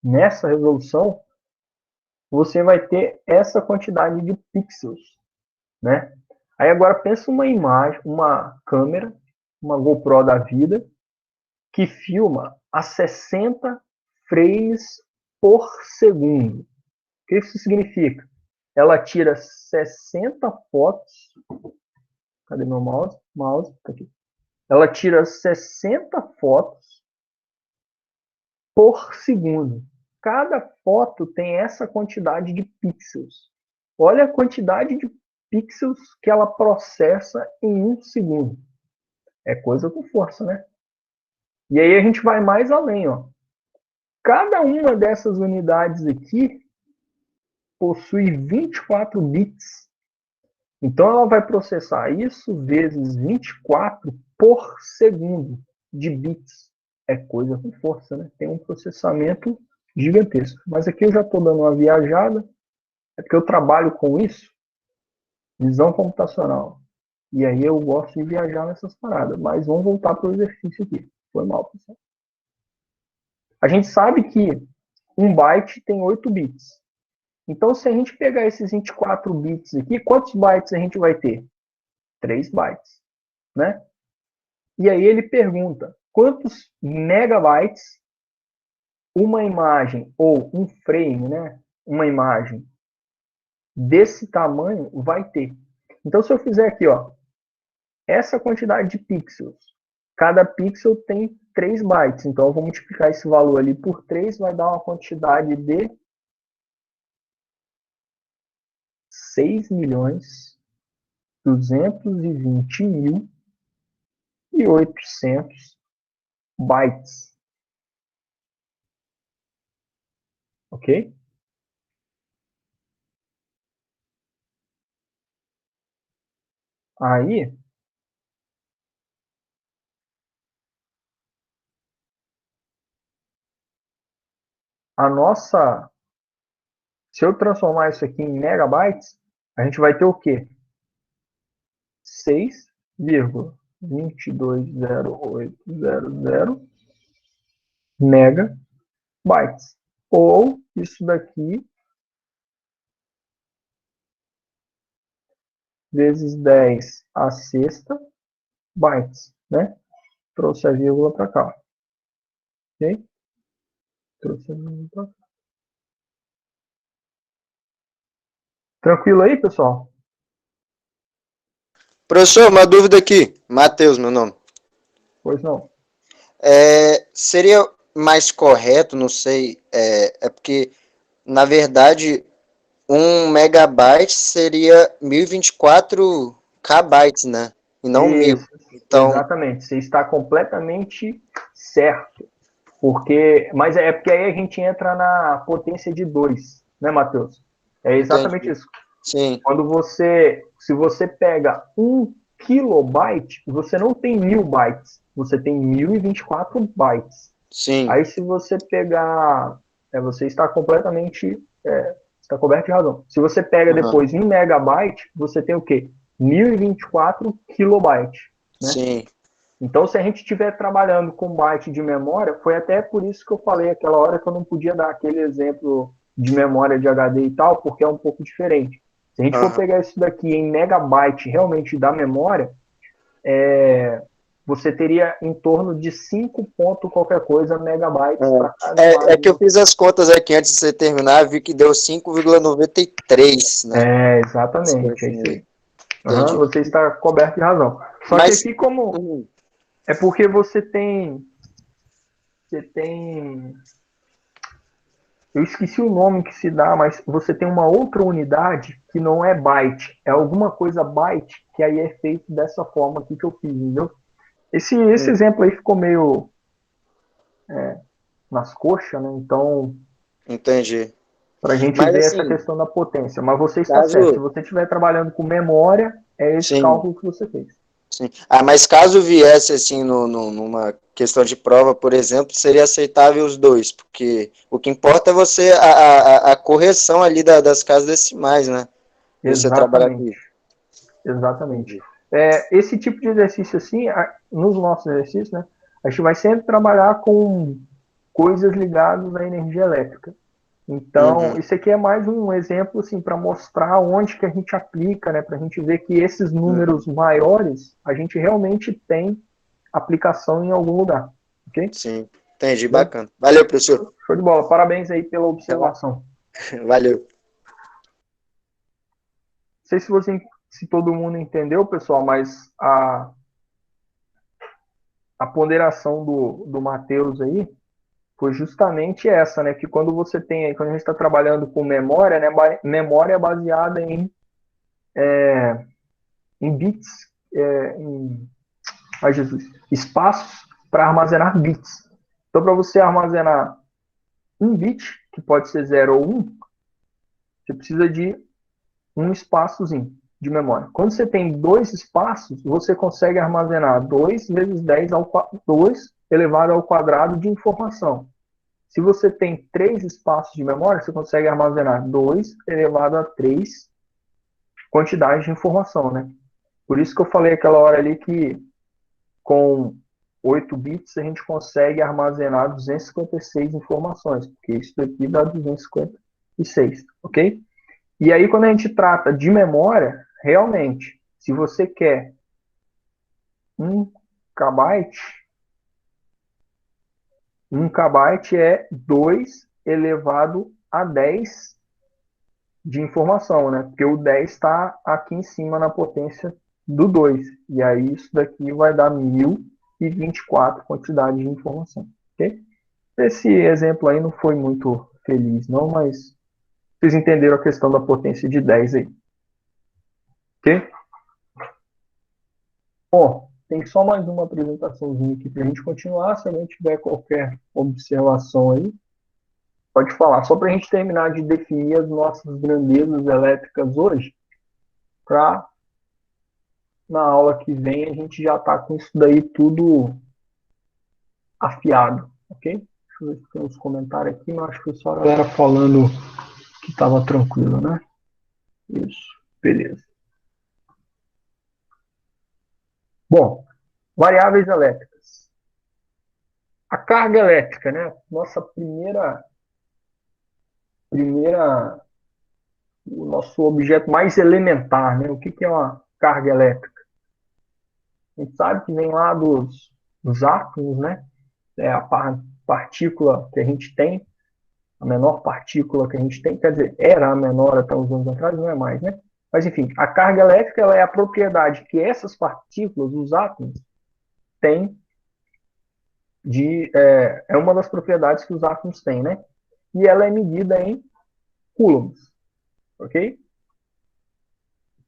nessa resolução, você vai ter essa quantidade de pixels, né? Aí agora pensa uma imagem, uma câmera, uma GoPro da vida, que filma a 60 frames por segundo. O que isso significa? Ela tira 60 fotos. Cadê meu mouse? Mouse, tá aqui. Ela tira 60 fotos por segundo. Cada foto tem essa quantidade de pixels. Olha a quantidade de pixels que ela processa em 1 segundo. É coisa com força, né? E aí a gente vai mais além, ó. Cada uma dessas unidades aqui possui 24 bits. Então ela vai processar isso vezes 24 por segundo de bits. É coisa com força, né? Tem um processamento gigantesco. Mas aqui eu já estou dando uma viajada, é porque eu trabalho com isso, visão computacional. E aí eu gosto de viajar nessas paradas. Mas vamos voltar para o exercício aqui. Foi mal, pessoal. A gente sabe que 1 byte tem 8 bits. Então, se a gente pegar esses 24 bits aqui, quantos bytes a gente vai ter? 3 bytes, né? E aí ele pergunta, quantos megabytes uma imagem, ou um frame, né? Uma imagem desse tamanho vai ter. Então, se eu fizer aqui, ó, essa quantidade de pixels, cada pixel tem 3 bytes. Então, eu vou multiplicar esse valor ali por 3, vai dar uma quantidade de 6.220.800 bytes. Ok? Aí, a nossa... Se eu transformar isso aqui em megabytes, a gente vai ter o quê? 6,22080 megabytes. Ou isso daqui vezes 10 a sexta bytes, né? Trouxe a vírgula para cá. Ok? Trouxe a vírgula para cá. Tranquilo aí, pessoal? Professor, uma dúvida aqui. Matheus, meu nome. Pois não. Seria mais correto, não sei, é porque, na verdade, 1 megabyte seria 1024 kbytes, né? E não 1000. Isso, Então, exatamente. Você está completamente certo. Mas é porque aí a gente entra na potência de 2, né, Matheus? É exatamente entendi. isso. Sim, Se você pega 1 kilobyte, você não tem 1000 bytes, você tem 1024 bytes. sim. Aí se você pegar, você está completamente, está coberto de razão. Se você pega Uhum. depois 1 megabyte, você tem o quê? 1024 kilobytes, né? Sim. Então, se a gente estiver trabalhando com byte de memória, foi até por isso que eu falei aquela hora que eu não podia dar aquele exemplo de memória de HD e tal, porque é um pouco diferente. Se a gente for pegar isso daqui em megabyte realmente da memória, você teria em torno de 5 ponto qualquer coisa megabytes para cada É que eu fiz as contas aqui antes de você terminar, vi que deu 5,93, né? Exatamente, é isso aí. Entendi. Você está coberto de razão. Só que aqui como... É porque você tem... Eu esqueci o nome que se dá, mas você tem uma outra unidade que não é byte. É alguma coisa byte que aí é feito dessa forma aqui que eu fiz, entendeu? Esse exemplo aí ficou meio nas coxas, né? Então, entendi. para a gente Mas, ver assim, essa questão da potência. Mas você está certo. Se você estiver trabalhando com memória, é esse cálculo que você fez. Sim. Mas caso viesse assim numa questão de prova, por exemplo, seria aceitável os dois, porque o que importa é você a correção ali das casas decimais, né? Você trabalhar com isso. Exatamente. Esse tipo de exercício assim, nos nossos exercícios, né, a gente vai sempre trabalhar com coisas ligadas à energia elétrica. Então, isso aqui é mais um exemplo assim, para mostrar onde que a gente aplica, né, para a gente ver que esses números maiores, a gente realmente tem aplicação em algum lugar. Ok? Sim, entendi, bacana. Valeu, professor. Show de bola. Parabéns aí pela observação. Valeu. Não sei se todo mundo entendeu, pessoal, mas a ponderação do Matheus aí foi justamente essa, né? Que quando você tem, quando a gente está trabalhando com memória, né? Memória é baseada em bits, espaços para armazenar bits. Então, para você armazenar um bit, que pode ser 0 ou 1, você precisa de um espaçozinho de memória. Quando você tem 2 espaços, você consegue armazenar 2 vezes 10 2 elevado ao quadrado de informação. Se você tem 3 espaços de memória, você consegue armazenar 2 elevado a 3 quantidades de informação, né? Por isso que eu falei aquela hora ali que com 8 bits a gente consegue armazenar 256 informações, porque isso daqui dá 256, ok? E aí quando a gente trata de memória, realmente, se você quer 1 KB, 1 KB é 2 elevado a 10 de informação, né? Porque o 10 está aqui em cima na potência do 2. E aí isso daqui vai dar 1024 quantidades de informação. Ok? Esse exemplo aí não foi muito feliz, não, mas vocês entenderam a questão da potência de 10 aí. Ok? Bom, tem só mais uma apresentaçãozinha aqui para a gente continuar. Se alguém tiver qualquer observação aí, pode falar. Só para a gente terminar de definir as nossas grandezas elétricas hoje, para na aula que vem a gente já está com isso daí tudo afiado, ok? Deixa eu ver se tem uns comentários aqui, mas acho que só a galera falando que estava tranquilo, né? Isso, beleza. Bom, variáveis elétricas. A carga elétrica, né? Nossa o nosso objeto mais elementar, né? O que é uma carga elétrica? A gente sabe que vem lá dos átomos, né? É a partícula que a gente tem, a menor partícula que a gente tem, quer dizer, era a menor até uns anos atrás, não é mais, né? Mas, enfim, a carga elétrica ela é a propriedade que essas partículas, os átomos, têm é uma das propriedades que os átomos têm, né? E ela é medida em coulombs, ok?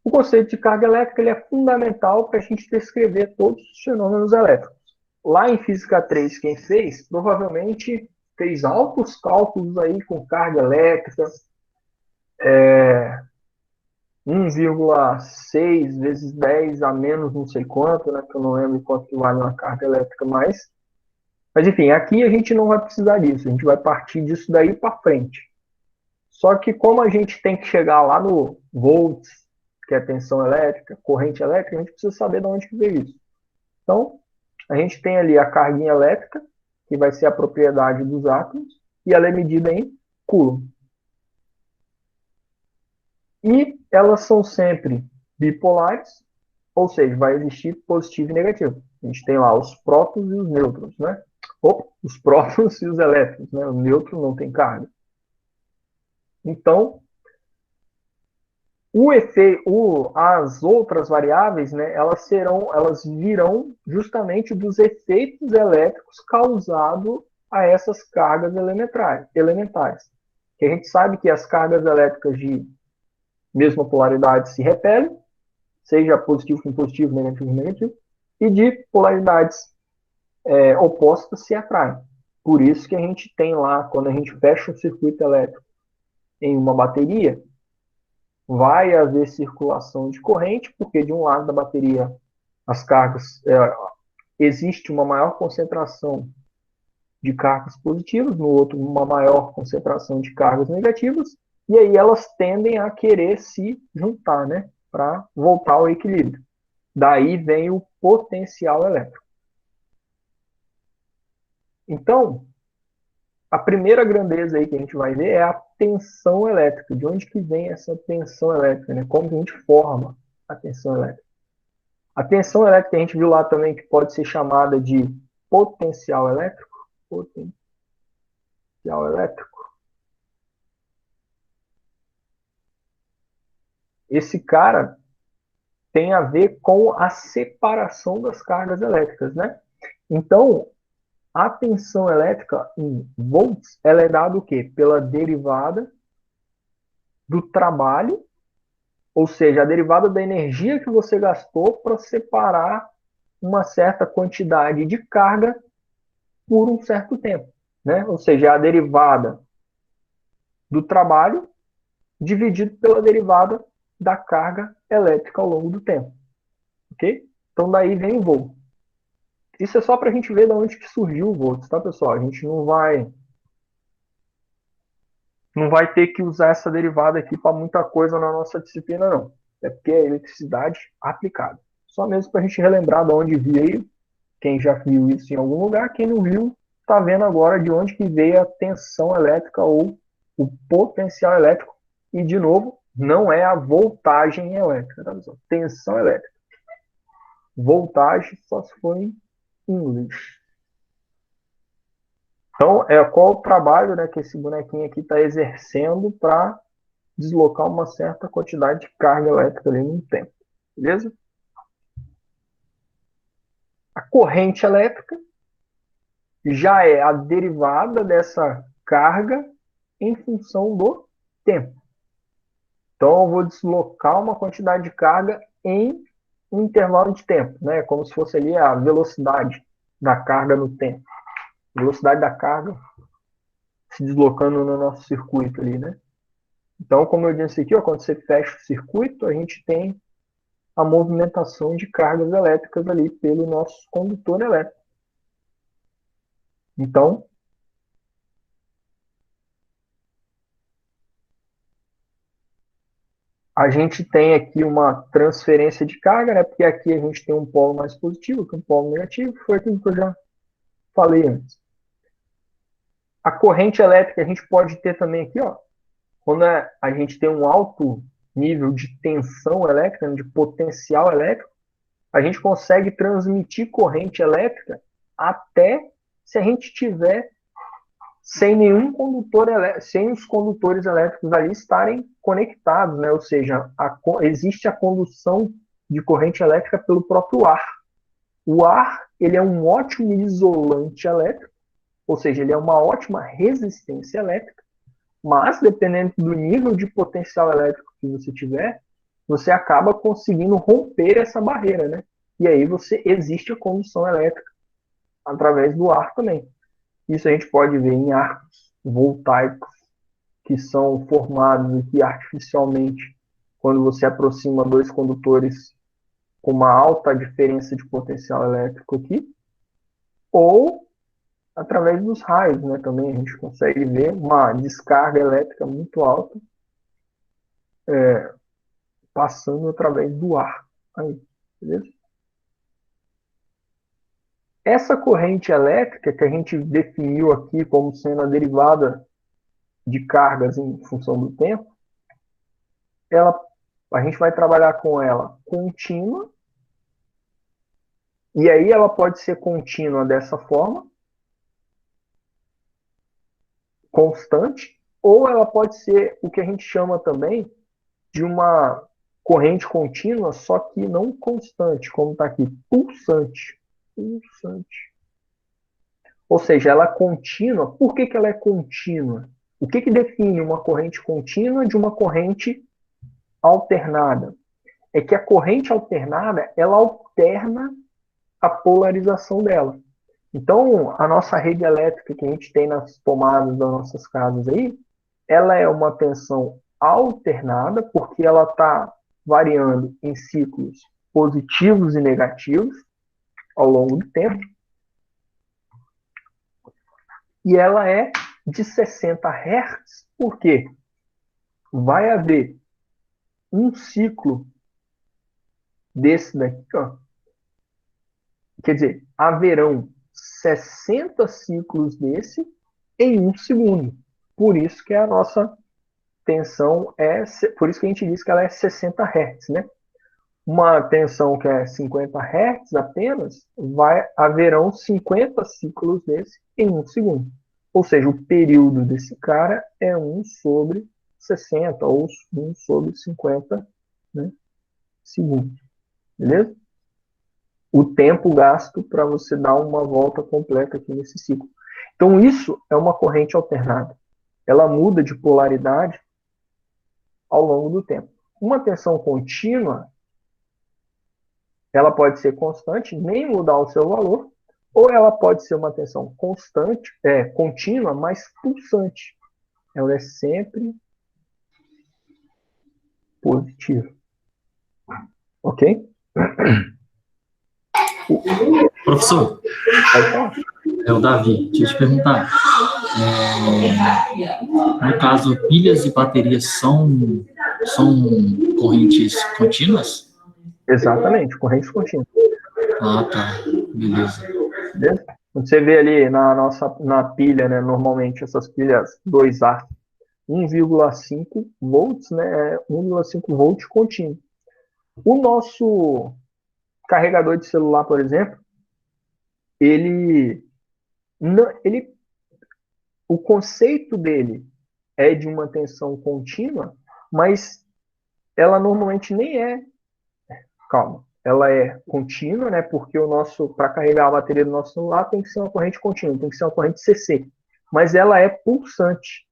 O conceito de carga elétrica ele é fundamental para a gente descrever todos os fenômenos elétricos. Lá em Física 3, quem fez, provavelmente fez altos cálculos aí com carga elétrica, 1,6 vezes 10 a menos não sei quanto, né, que eu não lembro quanto que vale uma carga elétrica mais. Mas enfim, aqui a gente não vai precisar disso, a gente vai partir disso daí para frente. Só que como a gente tem que chegar lá no volts, que é tensão elétrica, corrente elétrica, a gente precisa saber de onde que veio isso. Então, A gente tem ali a carguinha elétrica, que vai ser a propriedade dos átomos, e ela é medida em Coulomb. E elas são sempre bipolares, ou seja, vai existir positivo e negativo. A gente tem lá os prótons e os nêutrons, né? Os prótons e os elétrons, né? O nêutron não tem carga. Então, as outras variáveis, né, elas virão justamente dos efeitos elétricos causados a essas cargas elementares. Que a gente sabe que as cargas elétricas de mesma polaridade se repelem, seja positivo com positivo, negativo com negativo, e de polaridades opostas se atraem. Por isso que a gente tem lá, quando a gente fecha um circuito elétrico em uma bateria, vai haver circulação de corrente, porque de um lado da bateria as cargas existe uma maior concentração de cargas positivas, no outro uma maior concentração de cargas negativas, e aí elas tendem a querer se juntar, né, para voltar ao equilíbrio. Daí vem o potencial elétrico. Então, a primeira grandeza aí que a gente vai ver é a tensão elétrica. De onde que vem essa tensão elétrica, né? Como que a gente forma a tensão elétrica? A tensão elétrica a gente viu lá também que pode ser chamada de potencial elétrico. Potencial elétrico. Esse cara tem a ver com a separação das cargas elétricas, né? Então, a tensão elétrica em volts, ela é dada o quê? Pela derivada do trabalho, ou seja, a derivada da energia que você gastou para separar uma certa quantidade de carga por um certo tempo, né? Ou seja, a derivada do trabalho dividido pela derivada da carga elétrica ao longo do tempo, ok? Então daí vem o volt. Isso é só para a gente ver de onde que surgiu o volts, tá, pessoal? A gente não vai ter que usar essa derivada aqui para muita coisa na nossa disciplina, não. É porque é eletricidade aplicada. Só mesmo para a gente relembrar de onde veio, quem já viu isso em algum lugar, quem não viu, está vendo agora de onde que veio a tensão elétrica ou o potencial elétrico. E, de novo, não é a voltagem elétrica, tá, pessoal? Tensão elétrica. Voltagem só se for em inglês. Então, qual o trabalho, né, que esse bonequinho aqui está exercendo para deslocar uma certa quantidade de carga elétrica ali num tempo. Beleza? A corrente elétrica já é a derivada dessa carga em função do tempo. Então, eu vou deslocar uma quantidade de carga em um intervalo de tempo, né? Como se fosse ali a velocidade da carga no tempo. Velocidade da carga se deslocando no nosso circuito ali, né? Então, como eu disse aqui, ó, quando você fecha o circuito, a gente tem a movimentação de cargas elétricas ali pelo nosso condutor elétrico. Então, a gente tem aqui uma transferência de carga, né? Porque aqui a gente tem um polo mais positivo que um polo negativo, foi aquilo que eu já falei antes. A corrente elétrica a gente pode ter também aqui, ó, quando a gente tem um alto nível de tensão elétrica, de potencial elétrico, a gente consegue transmitir corrente elétrica até se a gente tiver sem nenhum condutor sem os condutores elétricos ali estarem conectados, né? Ou seja, existe a condução de corrente elétrica pelo próprio ar. O ar, ele é um ótimo isolante elétrico, ou seja, ele é uma ótima resistência elétrica, mas dependendo do nível de potencial elétrico que você tiver, você acaba conseguindo romper essa barreira, né? E aí existe a condução elétrica através do ar também. Isso a gente pode ver em arcos voltaicos que são formados aqui artificialmente quando você aproxima dois condutores com uma alta diferença de potencial elétrico aqui, ou através dos raios, né? Também a gente consegue ver uma descarga elétrica muito alta passando através do ar. Aí, beleza? Essa corrente elétrica que a gente definiu aqui como sendo a derivada de cargas em função do tempo, a gente vai trabalhar com ela contínua, e aí ela pode ser contínua dessa forma, constante, ou ela pode ser o que a gente chama também de uma corrente contínua, só que não constante, como está aqui, pulsante. Pulsante. Ou seja, ela é contínua. Por que ela é contínua? O que define uma corrente contínua de uma corrente alternada? É que a corrente alternada, ela alterna a polarização dela. Então, a nossa rede elétrica que a gente tem nas tomadas das nossas casas aí, ela é uma tensão alternada, porque ela está variando em ciclos positivos e negativos ao longo do tempo. E ela é de 60 Hz, porque vai haver um ciclo desse daqui, ó. Quer dizer, haverão 60 ciclos desse em 1 segundo. Por isso que a nossa tensão por isso que a gente diz que ela é 60 Hz, né? Uma tensão que é 50 Hz apenas, haverão 50 ciclos desse em 1 segundo. Ou seja, o período desse cara é 1 sobre 60 ou 1 sobre 50, né, segundos. Beleza? O tempo gasto para você dar uma volta completa aqui nesse ciclo. Então, isso é uma corrente alternada. Ela muda de polaridade ao longo do tempo. Uma tensão contínua, ela pode ser constante, nem mudar o seu valor, ou ela pode ser uma tensão constante, contínua, mas pulsante. Ela é sempre positiva. Ok? Professor, é o Davi. Deixa eu te perguntar. No caso, pilhas e baterias são correntes contínuas? Exatamente, corrente contínua. Ah, tá. Beleza. Beleza? Quando você vê ali na pilha, né, normalmente essas pilhas 2A, 1,5 volts, né, 1,5 volts contínuo. O nosso carregador de celular, por exemplo, o conceito dele é de uma tensão contínua, mas ela normalmente nem é. Calma. Ela é contínua, né? Porque para carregar a bateria do nosso celular tem que ser uma corrente contínua, tem que ser uma corrente CC. Mas ela é pulsante,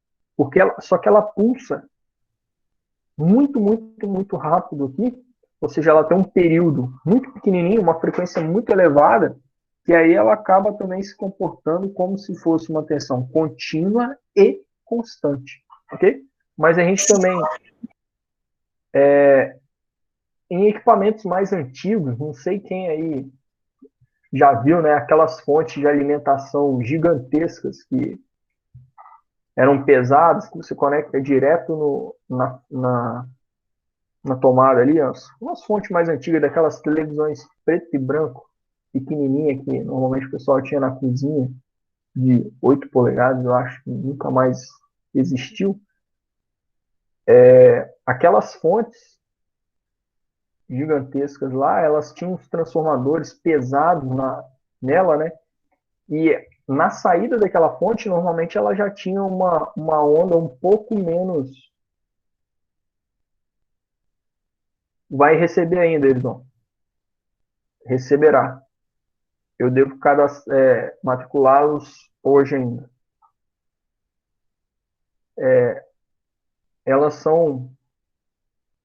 só que ela pulsa muito, muito, muito rápido aqui. Ou seja, ela tem um período muito pequenininho, uma frequência muito elevada, que aí ela acaba também se comportando como se fosse uma tensão contínua e constante, ok? Mas a gente também, em equipamentos mais antigos, não sei quem aí já viu, né, aquelas fontes de alimentação gigantescas que eram pesadas, que você conecta direto na tomada ali, umas fontes mais antigas, daquelas televisões preto e branco, pequenininha, que normalmente o pessoal tinha na cozinha, de 8 polegadas, eu acho que nunca mais existiu. Aquelas fontes gigantescas lá, elas tinham uns transformadores pesados nela, né? E na saída daquela fonte, normalmente ela já tinha uma onda um pouco menos. Vai receber ainda, Edson. Receberá. Eu devo matriculá-los hoje ainda. Elas são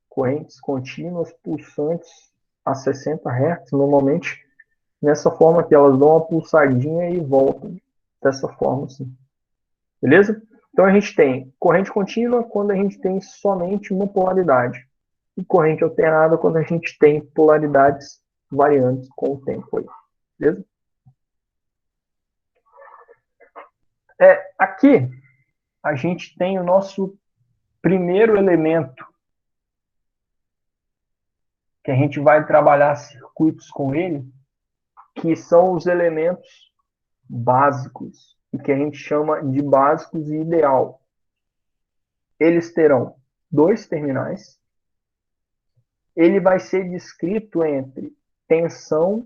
correntes contínuas, pulsantes a 60 Hz, normalmente nessa forma que elas dão uma pulsadinha e voltam dessa forma assim. Beleza? Então a gente tem corrente contínua quando a gente tem somente uma polaridade. E corrente alternada quando a gente tem polaridades variantes com o tempo aí. Beleza? Aqui a gente tem o nosso primeiro elemento que a gente vai trabalhar circuitos com ele, que são os elementos básicos, e que a gente chama de básicos e ideal. Eles terão 2 terminais. Ele vai ser descrito entre tensão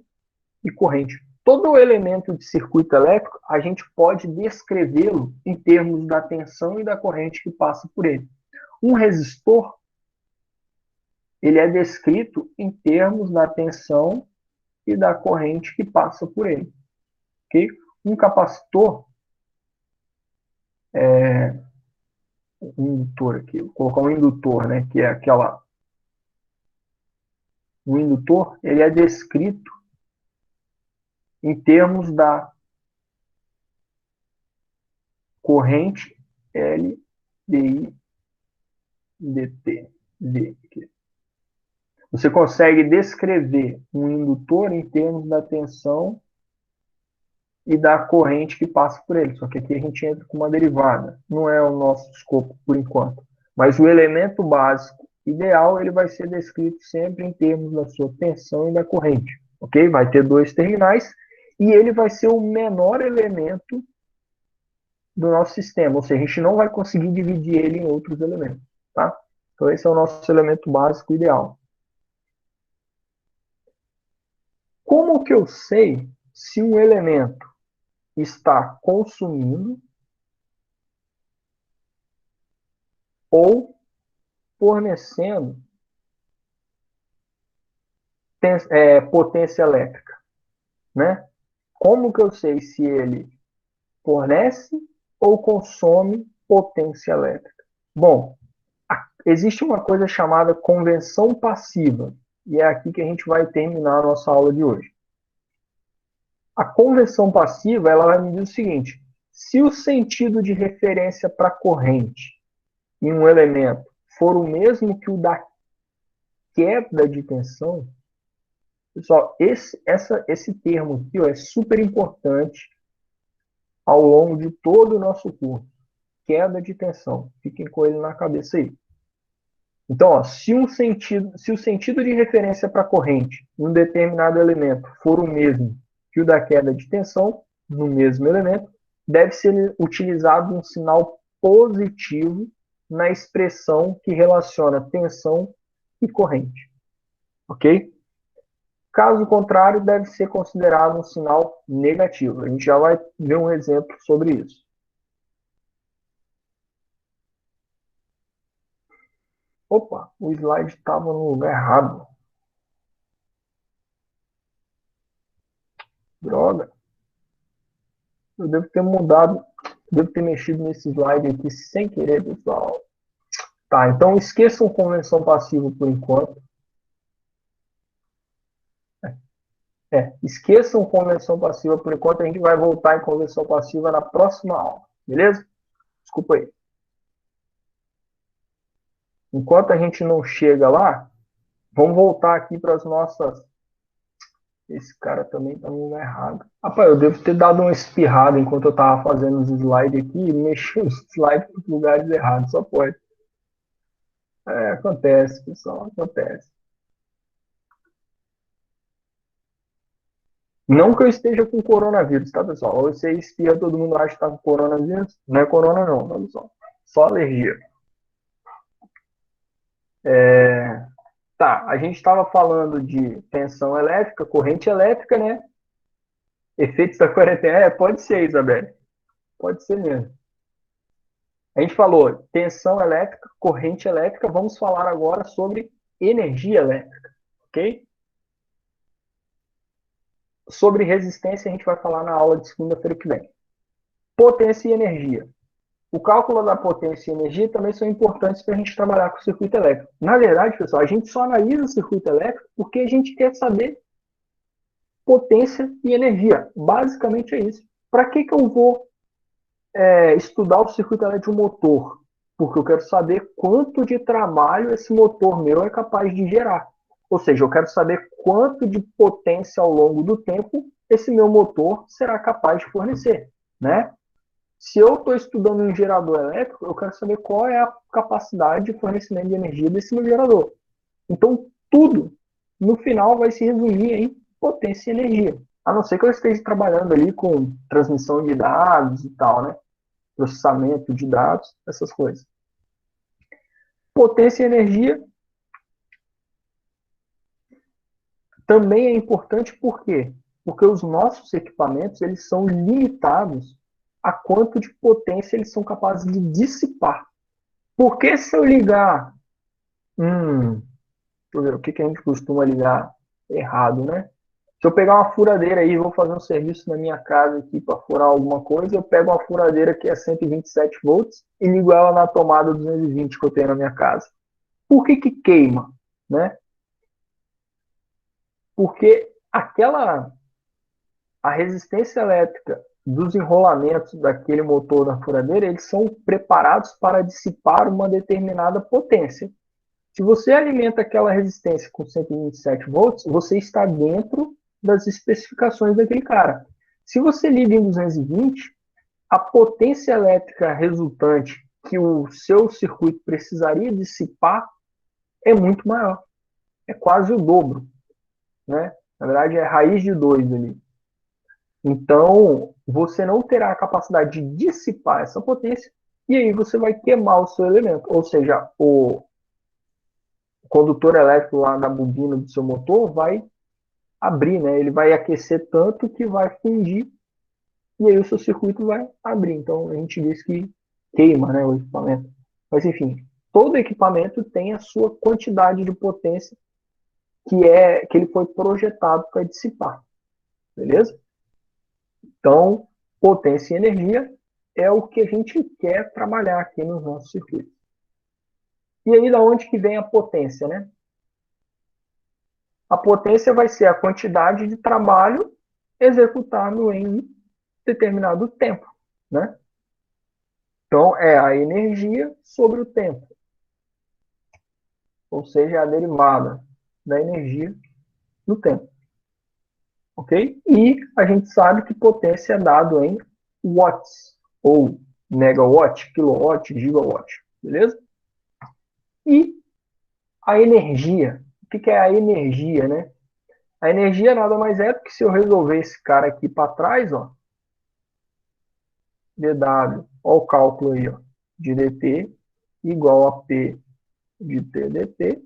e corrente. Todo elemento de circuito elétrico, a gente pode descrevê-lo em termos da tensão e da corrente que passa por ele. Um resistor, ele é descrito em termos da tensão e da corrente que passa por ele. Okay? Um capacitor, um indutor aqui, vou colocar um indutor, né, que é aquela... Um indutor, ele é descrito em termos da corrente L, DI, DT, D. Você consegue descrever um indutor em termos da tensão e da corrente que passa por ele. Só que aqui a gente entra com uma derivada. Não é o nosso escopo por enquanto. Mas o elemento básico ideal, ele vai ser descrito sempre em termos da sua tensão e da corrente. Ok? Vai ter 2 terminais e ele vai ser o menor elemento do nosso sistema. Ou seja, a gente não vai conseguir dividir ele em outros elementos. Tá? Então esse é o nosso elemento básico ideal. Como que eu sei se um elemento está consumindo ou fornecendo potência elétrica, né? Como que eu sei se ele fornece ou consome potência elétrica? Bom, existe uma coisa chamada convenção passiva, e é aqui que a gente vai terminar a nossa aula de hoje. A convenção passiva, ela vai me dizer o seguinte: se o sentido de referência para a corrente em um elemento for o mesmo que o da queda de tensão, pessoal, esse termo aqui, ó, é super importante ao longo de todo o nosso curso. Queda de tensão. Fiquem com ele na cabeça aí. Então, ó, se o sentido de referência para a corrente em um determinado elemento for o mesmo que o da queda de tensão, no mesmo elemento, deve ser utilizado um sinal positivo na expressão que relaciona tensão e corrente. Ok? Caso contrário, deve ser considerado um sinal negativo. A gente já vai ver um exemplo sobre isso. Opa, o slide estava no lugar errado. Droga. Eu devo ter mudado, devo ter mexido nesse slide aqui sem querer, pessoal. Tá, então esqueçam convenção passiva por enquanto. Esqueçam convenção passiva por enquanto. A gente vai voltar em convenção passiva na próxima aula. Beleza? Desculpa aí. Enquanto a gente não chega lá, vamos voltar aqui para as nossas... Esse cara também está no lugar errado. Rapaz, eu devo ter dado uma espirrada enquanto eu estava fazendo os slides aqui e mexi os slides para os lugares errados. Só pode. Acontece, pessoal. Acontece. Não que eu esteja com coronavírus, tá, pessoal? Ou você espirra, todo mundo acha que está com coronavírus. Não é corona, não, tá, pessoal? Só alergia. Tá, a gente estava falando de tensão elétrica, corrente elétrica, né? Efeitos da quarentena. Pode ser, Isabelle. Pode ser mesmo. A gente falou tensão elétrica, corrente elétrica. Vamos falar agora sobre energia elétrica, ok? Sobre resistência a gente vai falar na aula de segunda-feira que vem. Potência e energia. O cálculo da potência e energia também são importantes para a gente trabalhar com o circuito elétrico. Na verdade, pessoal, a gente só analisa o circuito elétrico porque a gente quer saber potência e energia. Basicamente é isso. Para que eu vou estudar o circuito elétrico de um motor? Porque eu quero saber quanto de trabalho esse motor meu é capaz de gerar. Ou seja, eu quero saber quanto de potência ao longo do tempo esse meu motor será capaz de fornecer, né? Se eu estou estudando um gerador elétrico, eu quero saber qual é a capacidade de fornecimento de energia desse meu gerador. Então, tudo, no final, vai se resumir em potência e energia. A não ser que eu esteja trabalhando ali com transmissão de dados e tal, né? Processamento de dados, essas coisas. Potência e energia também é importante por quê? Porque os nossos equipamentos eles são limitados a quanto de potência eles são capazes de dissipar. Porque se eu ligar, deixa eu ver, o que a gente costuma ligar errado, né? Se eu pegar uma furadeira aí, vou fazer um serviço na minha casa aqui para furar alguma coisa, eu pego uma furadeira que é 127 volts e ligo ela na tomada 220 que eu tenho na minha casa. Por que queima, né? Porque a resistência elétrica dos enrolamentos daquele motor da furadeira, eles são preparados para dissipar uma determinada potência. Se você alimenta aquela resistência com 127 volts, você está dentro das especificações daquele cara. Se você liga em 220, a potência elétrica resultante que o seu circuito precisaria dissipar é muito maior. É quase o dobro, né? Na verdade, é raiz de 2 ali. Então, você não terá a capacidade de dissipar essa potência e aí você vai queimar o seu elemento. Ou seja, o condutor elétrico lá da bobina do seu motor vai abrir, né? Ele vai aquecer tanto que vai fundir e aí o seu circuito vai abrir. Então, a gente diz que queima, né, o equipamento. Mas, enfim, todo equipamento tem a sua quantidade de potência que ele foi projetado para dissipar. Beleza? Então, potência e energia é o que a gente quer trabalhar aqui nos nossos circuitos. E aí, da onde que vem a potência, né? A potência vai ser a quantidade de trabalho executado em determinado tempo, né? Então, é a energia sobre o tempo. Ou seja, a derivada da energia no tempo. Ok? E a gente sabe que potência é dado em watts, ou megawatt, kilowatt, gigawatt. Beleza? E a energia. O que é a energia, né? A energia nada mais é do que se eu resolver esse cara aqui para trás, ó, dW, ó o cálculo aí, ó, de dt igual a P de T dt.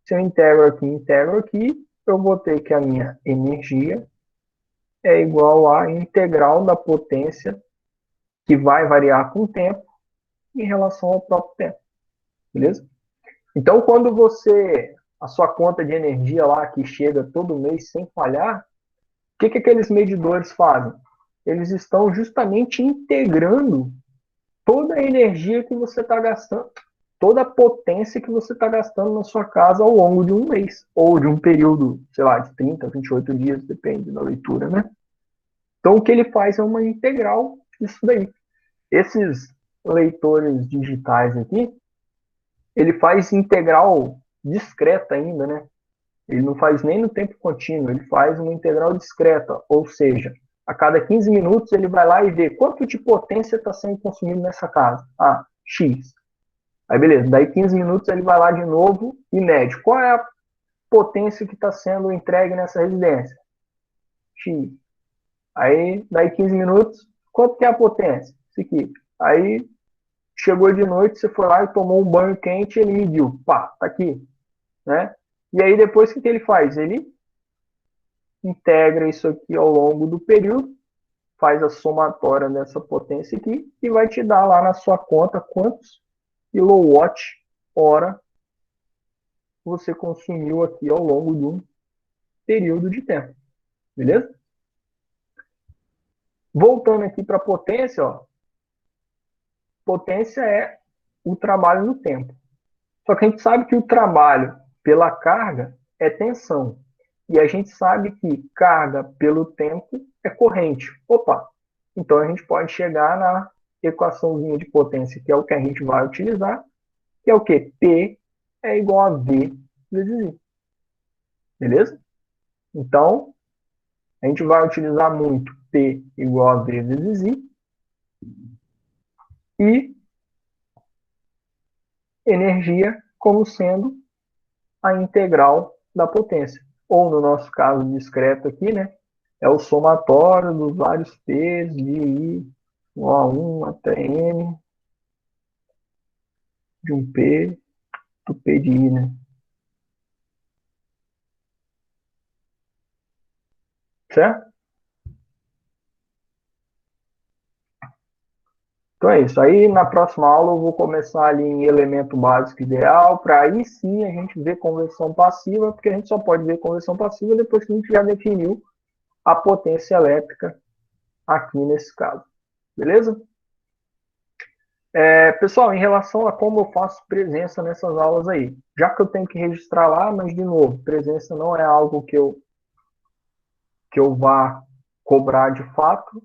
Se eu integro aqui, eu vou ter que a minha energia é igual à integral da potência, que vai variar com o tempo, em relação ao próprio tempo. Beleza? Então, quando a sua conta de energia lá, que chega todo mês sem falhar, o que aqueles medidores fazem? Eles estão justamente integrando toda a energia que você está gastando, toda a potência que você está gastando na sua casa ao longo de um mês, ou de um período, sei lá, de 30, 28 dias, depende da leitura, né? Então, o que ele faz é uma integral disso daí. Esses leitores digitais aqui, ele faz integral discreta ainda, né? Ele não faz nem no tempo contínuo, ele faz uma integral discreta, ou seja, a cada 15 minutos ele vai lá e vê quanto de potência está sendo consumido nessa casa. Ah, X. Aí beleza, daí 15 minutos ele vai lá de novo e mede. Qual é a potência que está sendo entregue nessa residência? X. Aí, daí 15 minutos, quanto que é a potência? Isso aqui. Aí, chegou de noite, você foi lá e tomou um banho quente, ele mediu. Pá, tá aqui. Né? E aí, depois, o que ele faz? Ele integra isso aqui ao longo do período, faz a somatória dessa potência aqui e vai te dar lá na sua conta quantos quilowatt-hora você consumiu aqui ao longo de um período de tempo. Beleza? Voltando aqui para a potência, ó. Potência é o trabalho no tempo. Só que a gente sabe que o trabalho pela carga é tensão. E a gente sabe que carga pelo tempo é corrente. Opa! Então a gente pode chegar na equaçãozinha de potência, que é o que a gente vai utilizar, que é o quê? P é igual a V vezes I. Beleza? Então, a gente vai utilizar muito P igual a V vezes I e energia como sendo a integral da potência. Ou, no nosso caso discreto aqui, né, é o somatório dos vários P's de I, O1 até N, de um P, do P de I, né? Certo? Então é isso. Aí na próxima aula eu vou começar ali em elemento básico ideal, para aí sim a gente ver conversão passiva, porque a gente só pode ver conversão passiva depois que a gente já definiu a potência elétrica aqui nesse caso. Beleza? Pessoal, em relação a como eu faço presença nessas aulas aí, já que eu tenho que registrar lá, mas de novo, presença não é algo que eu vá cobrar de fato,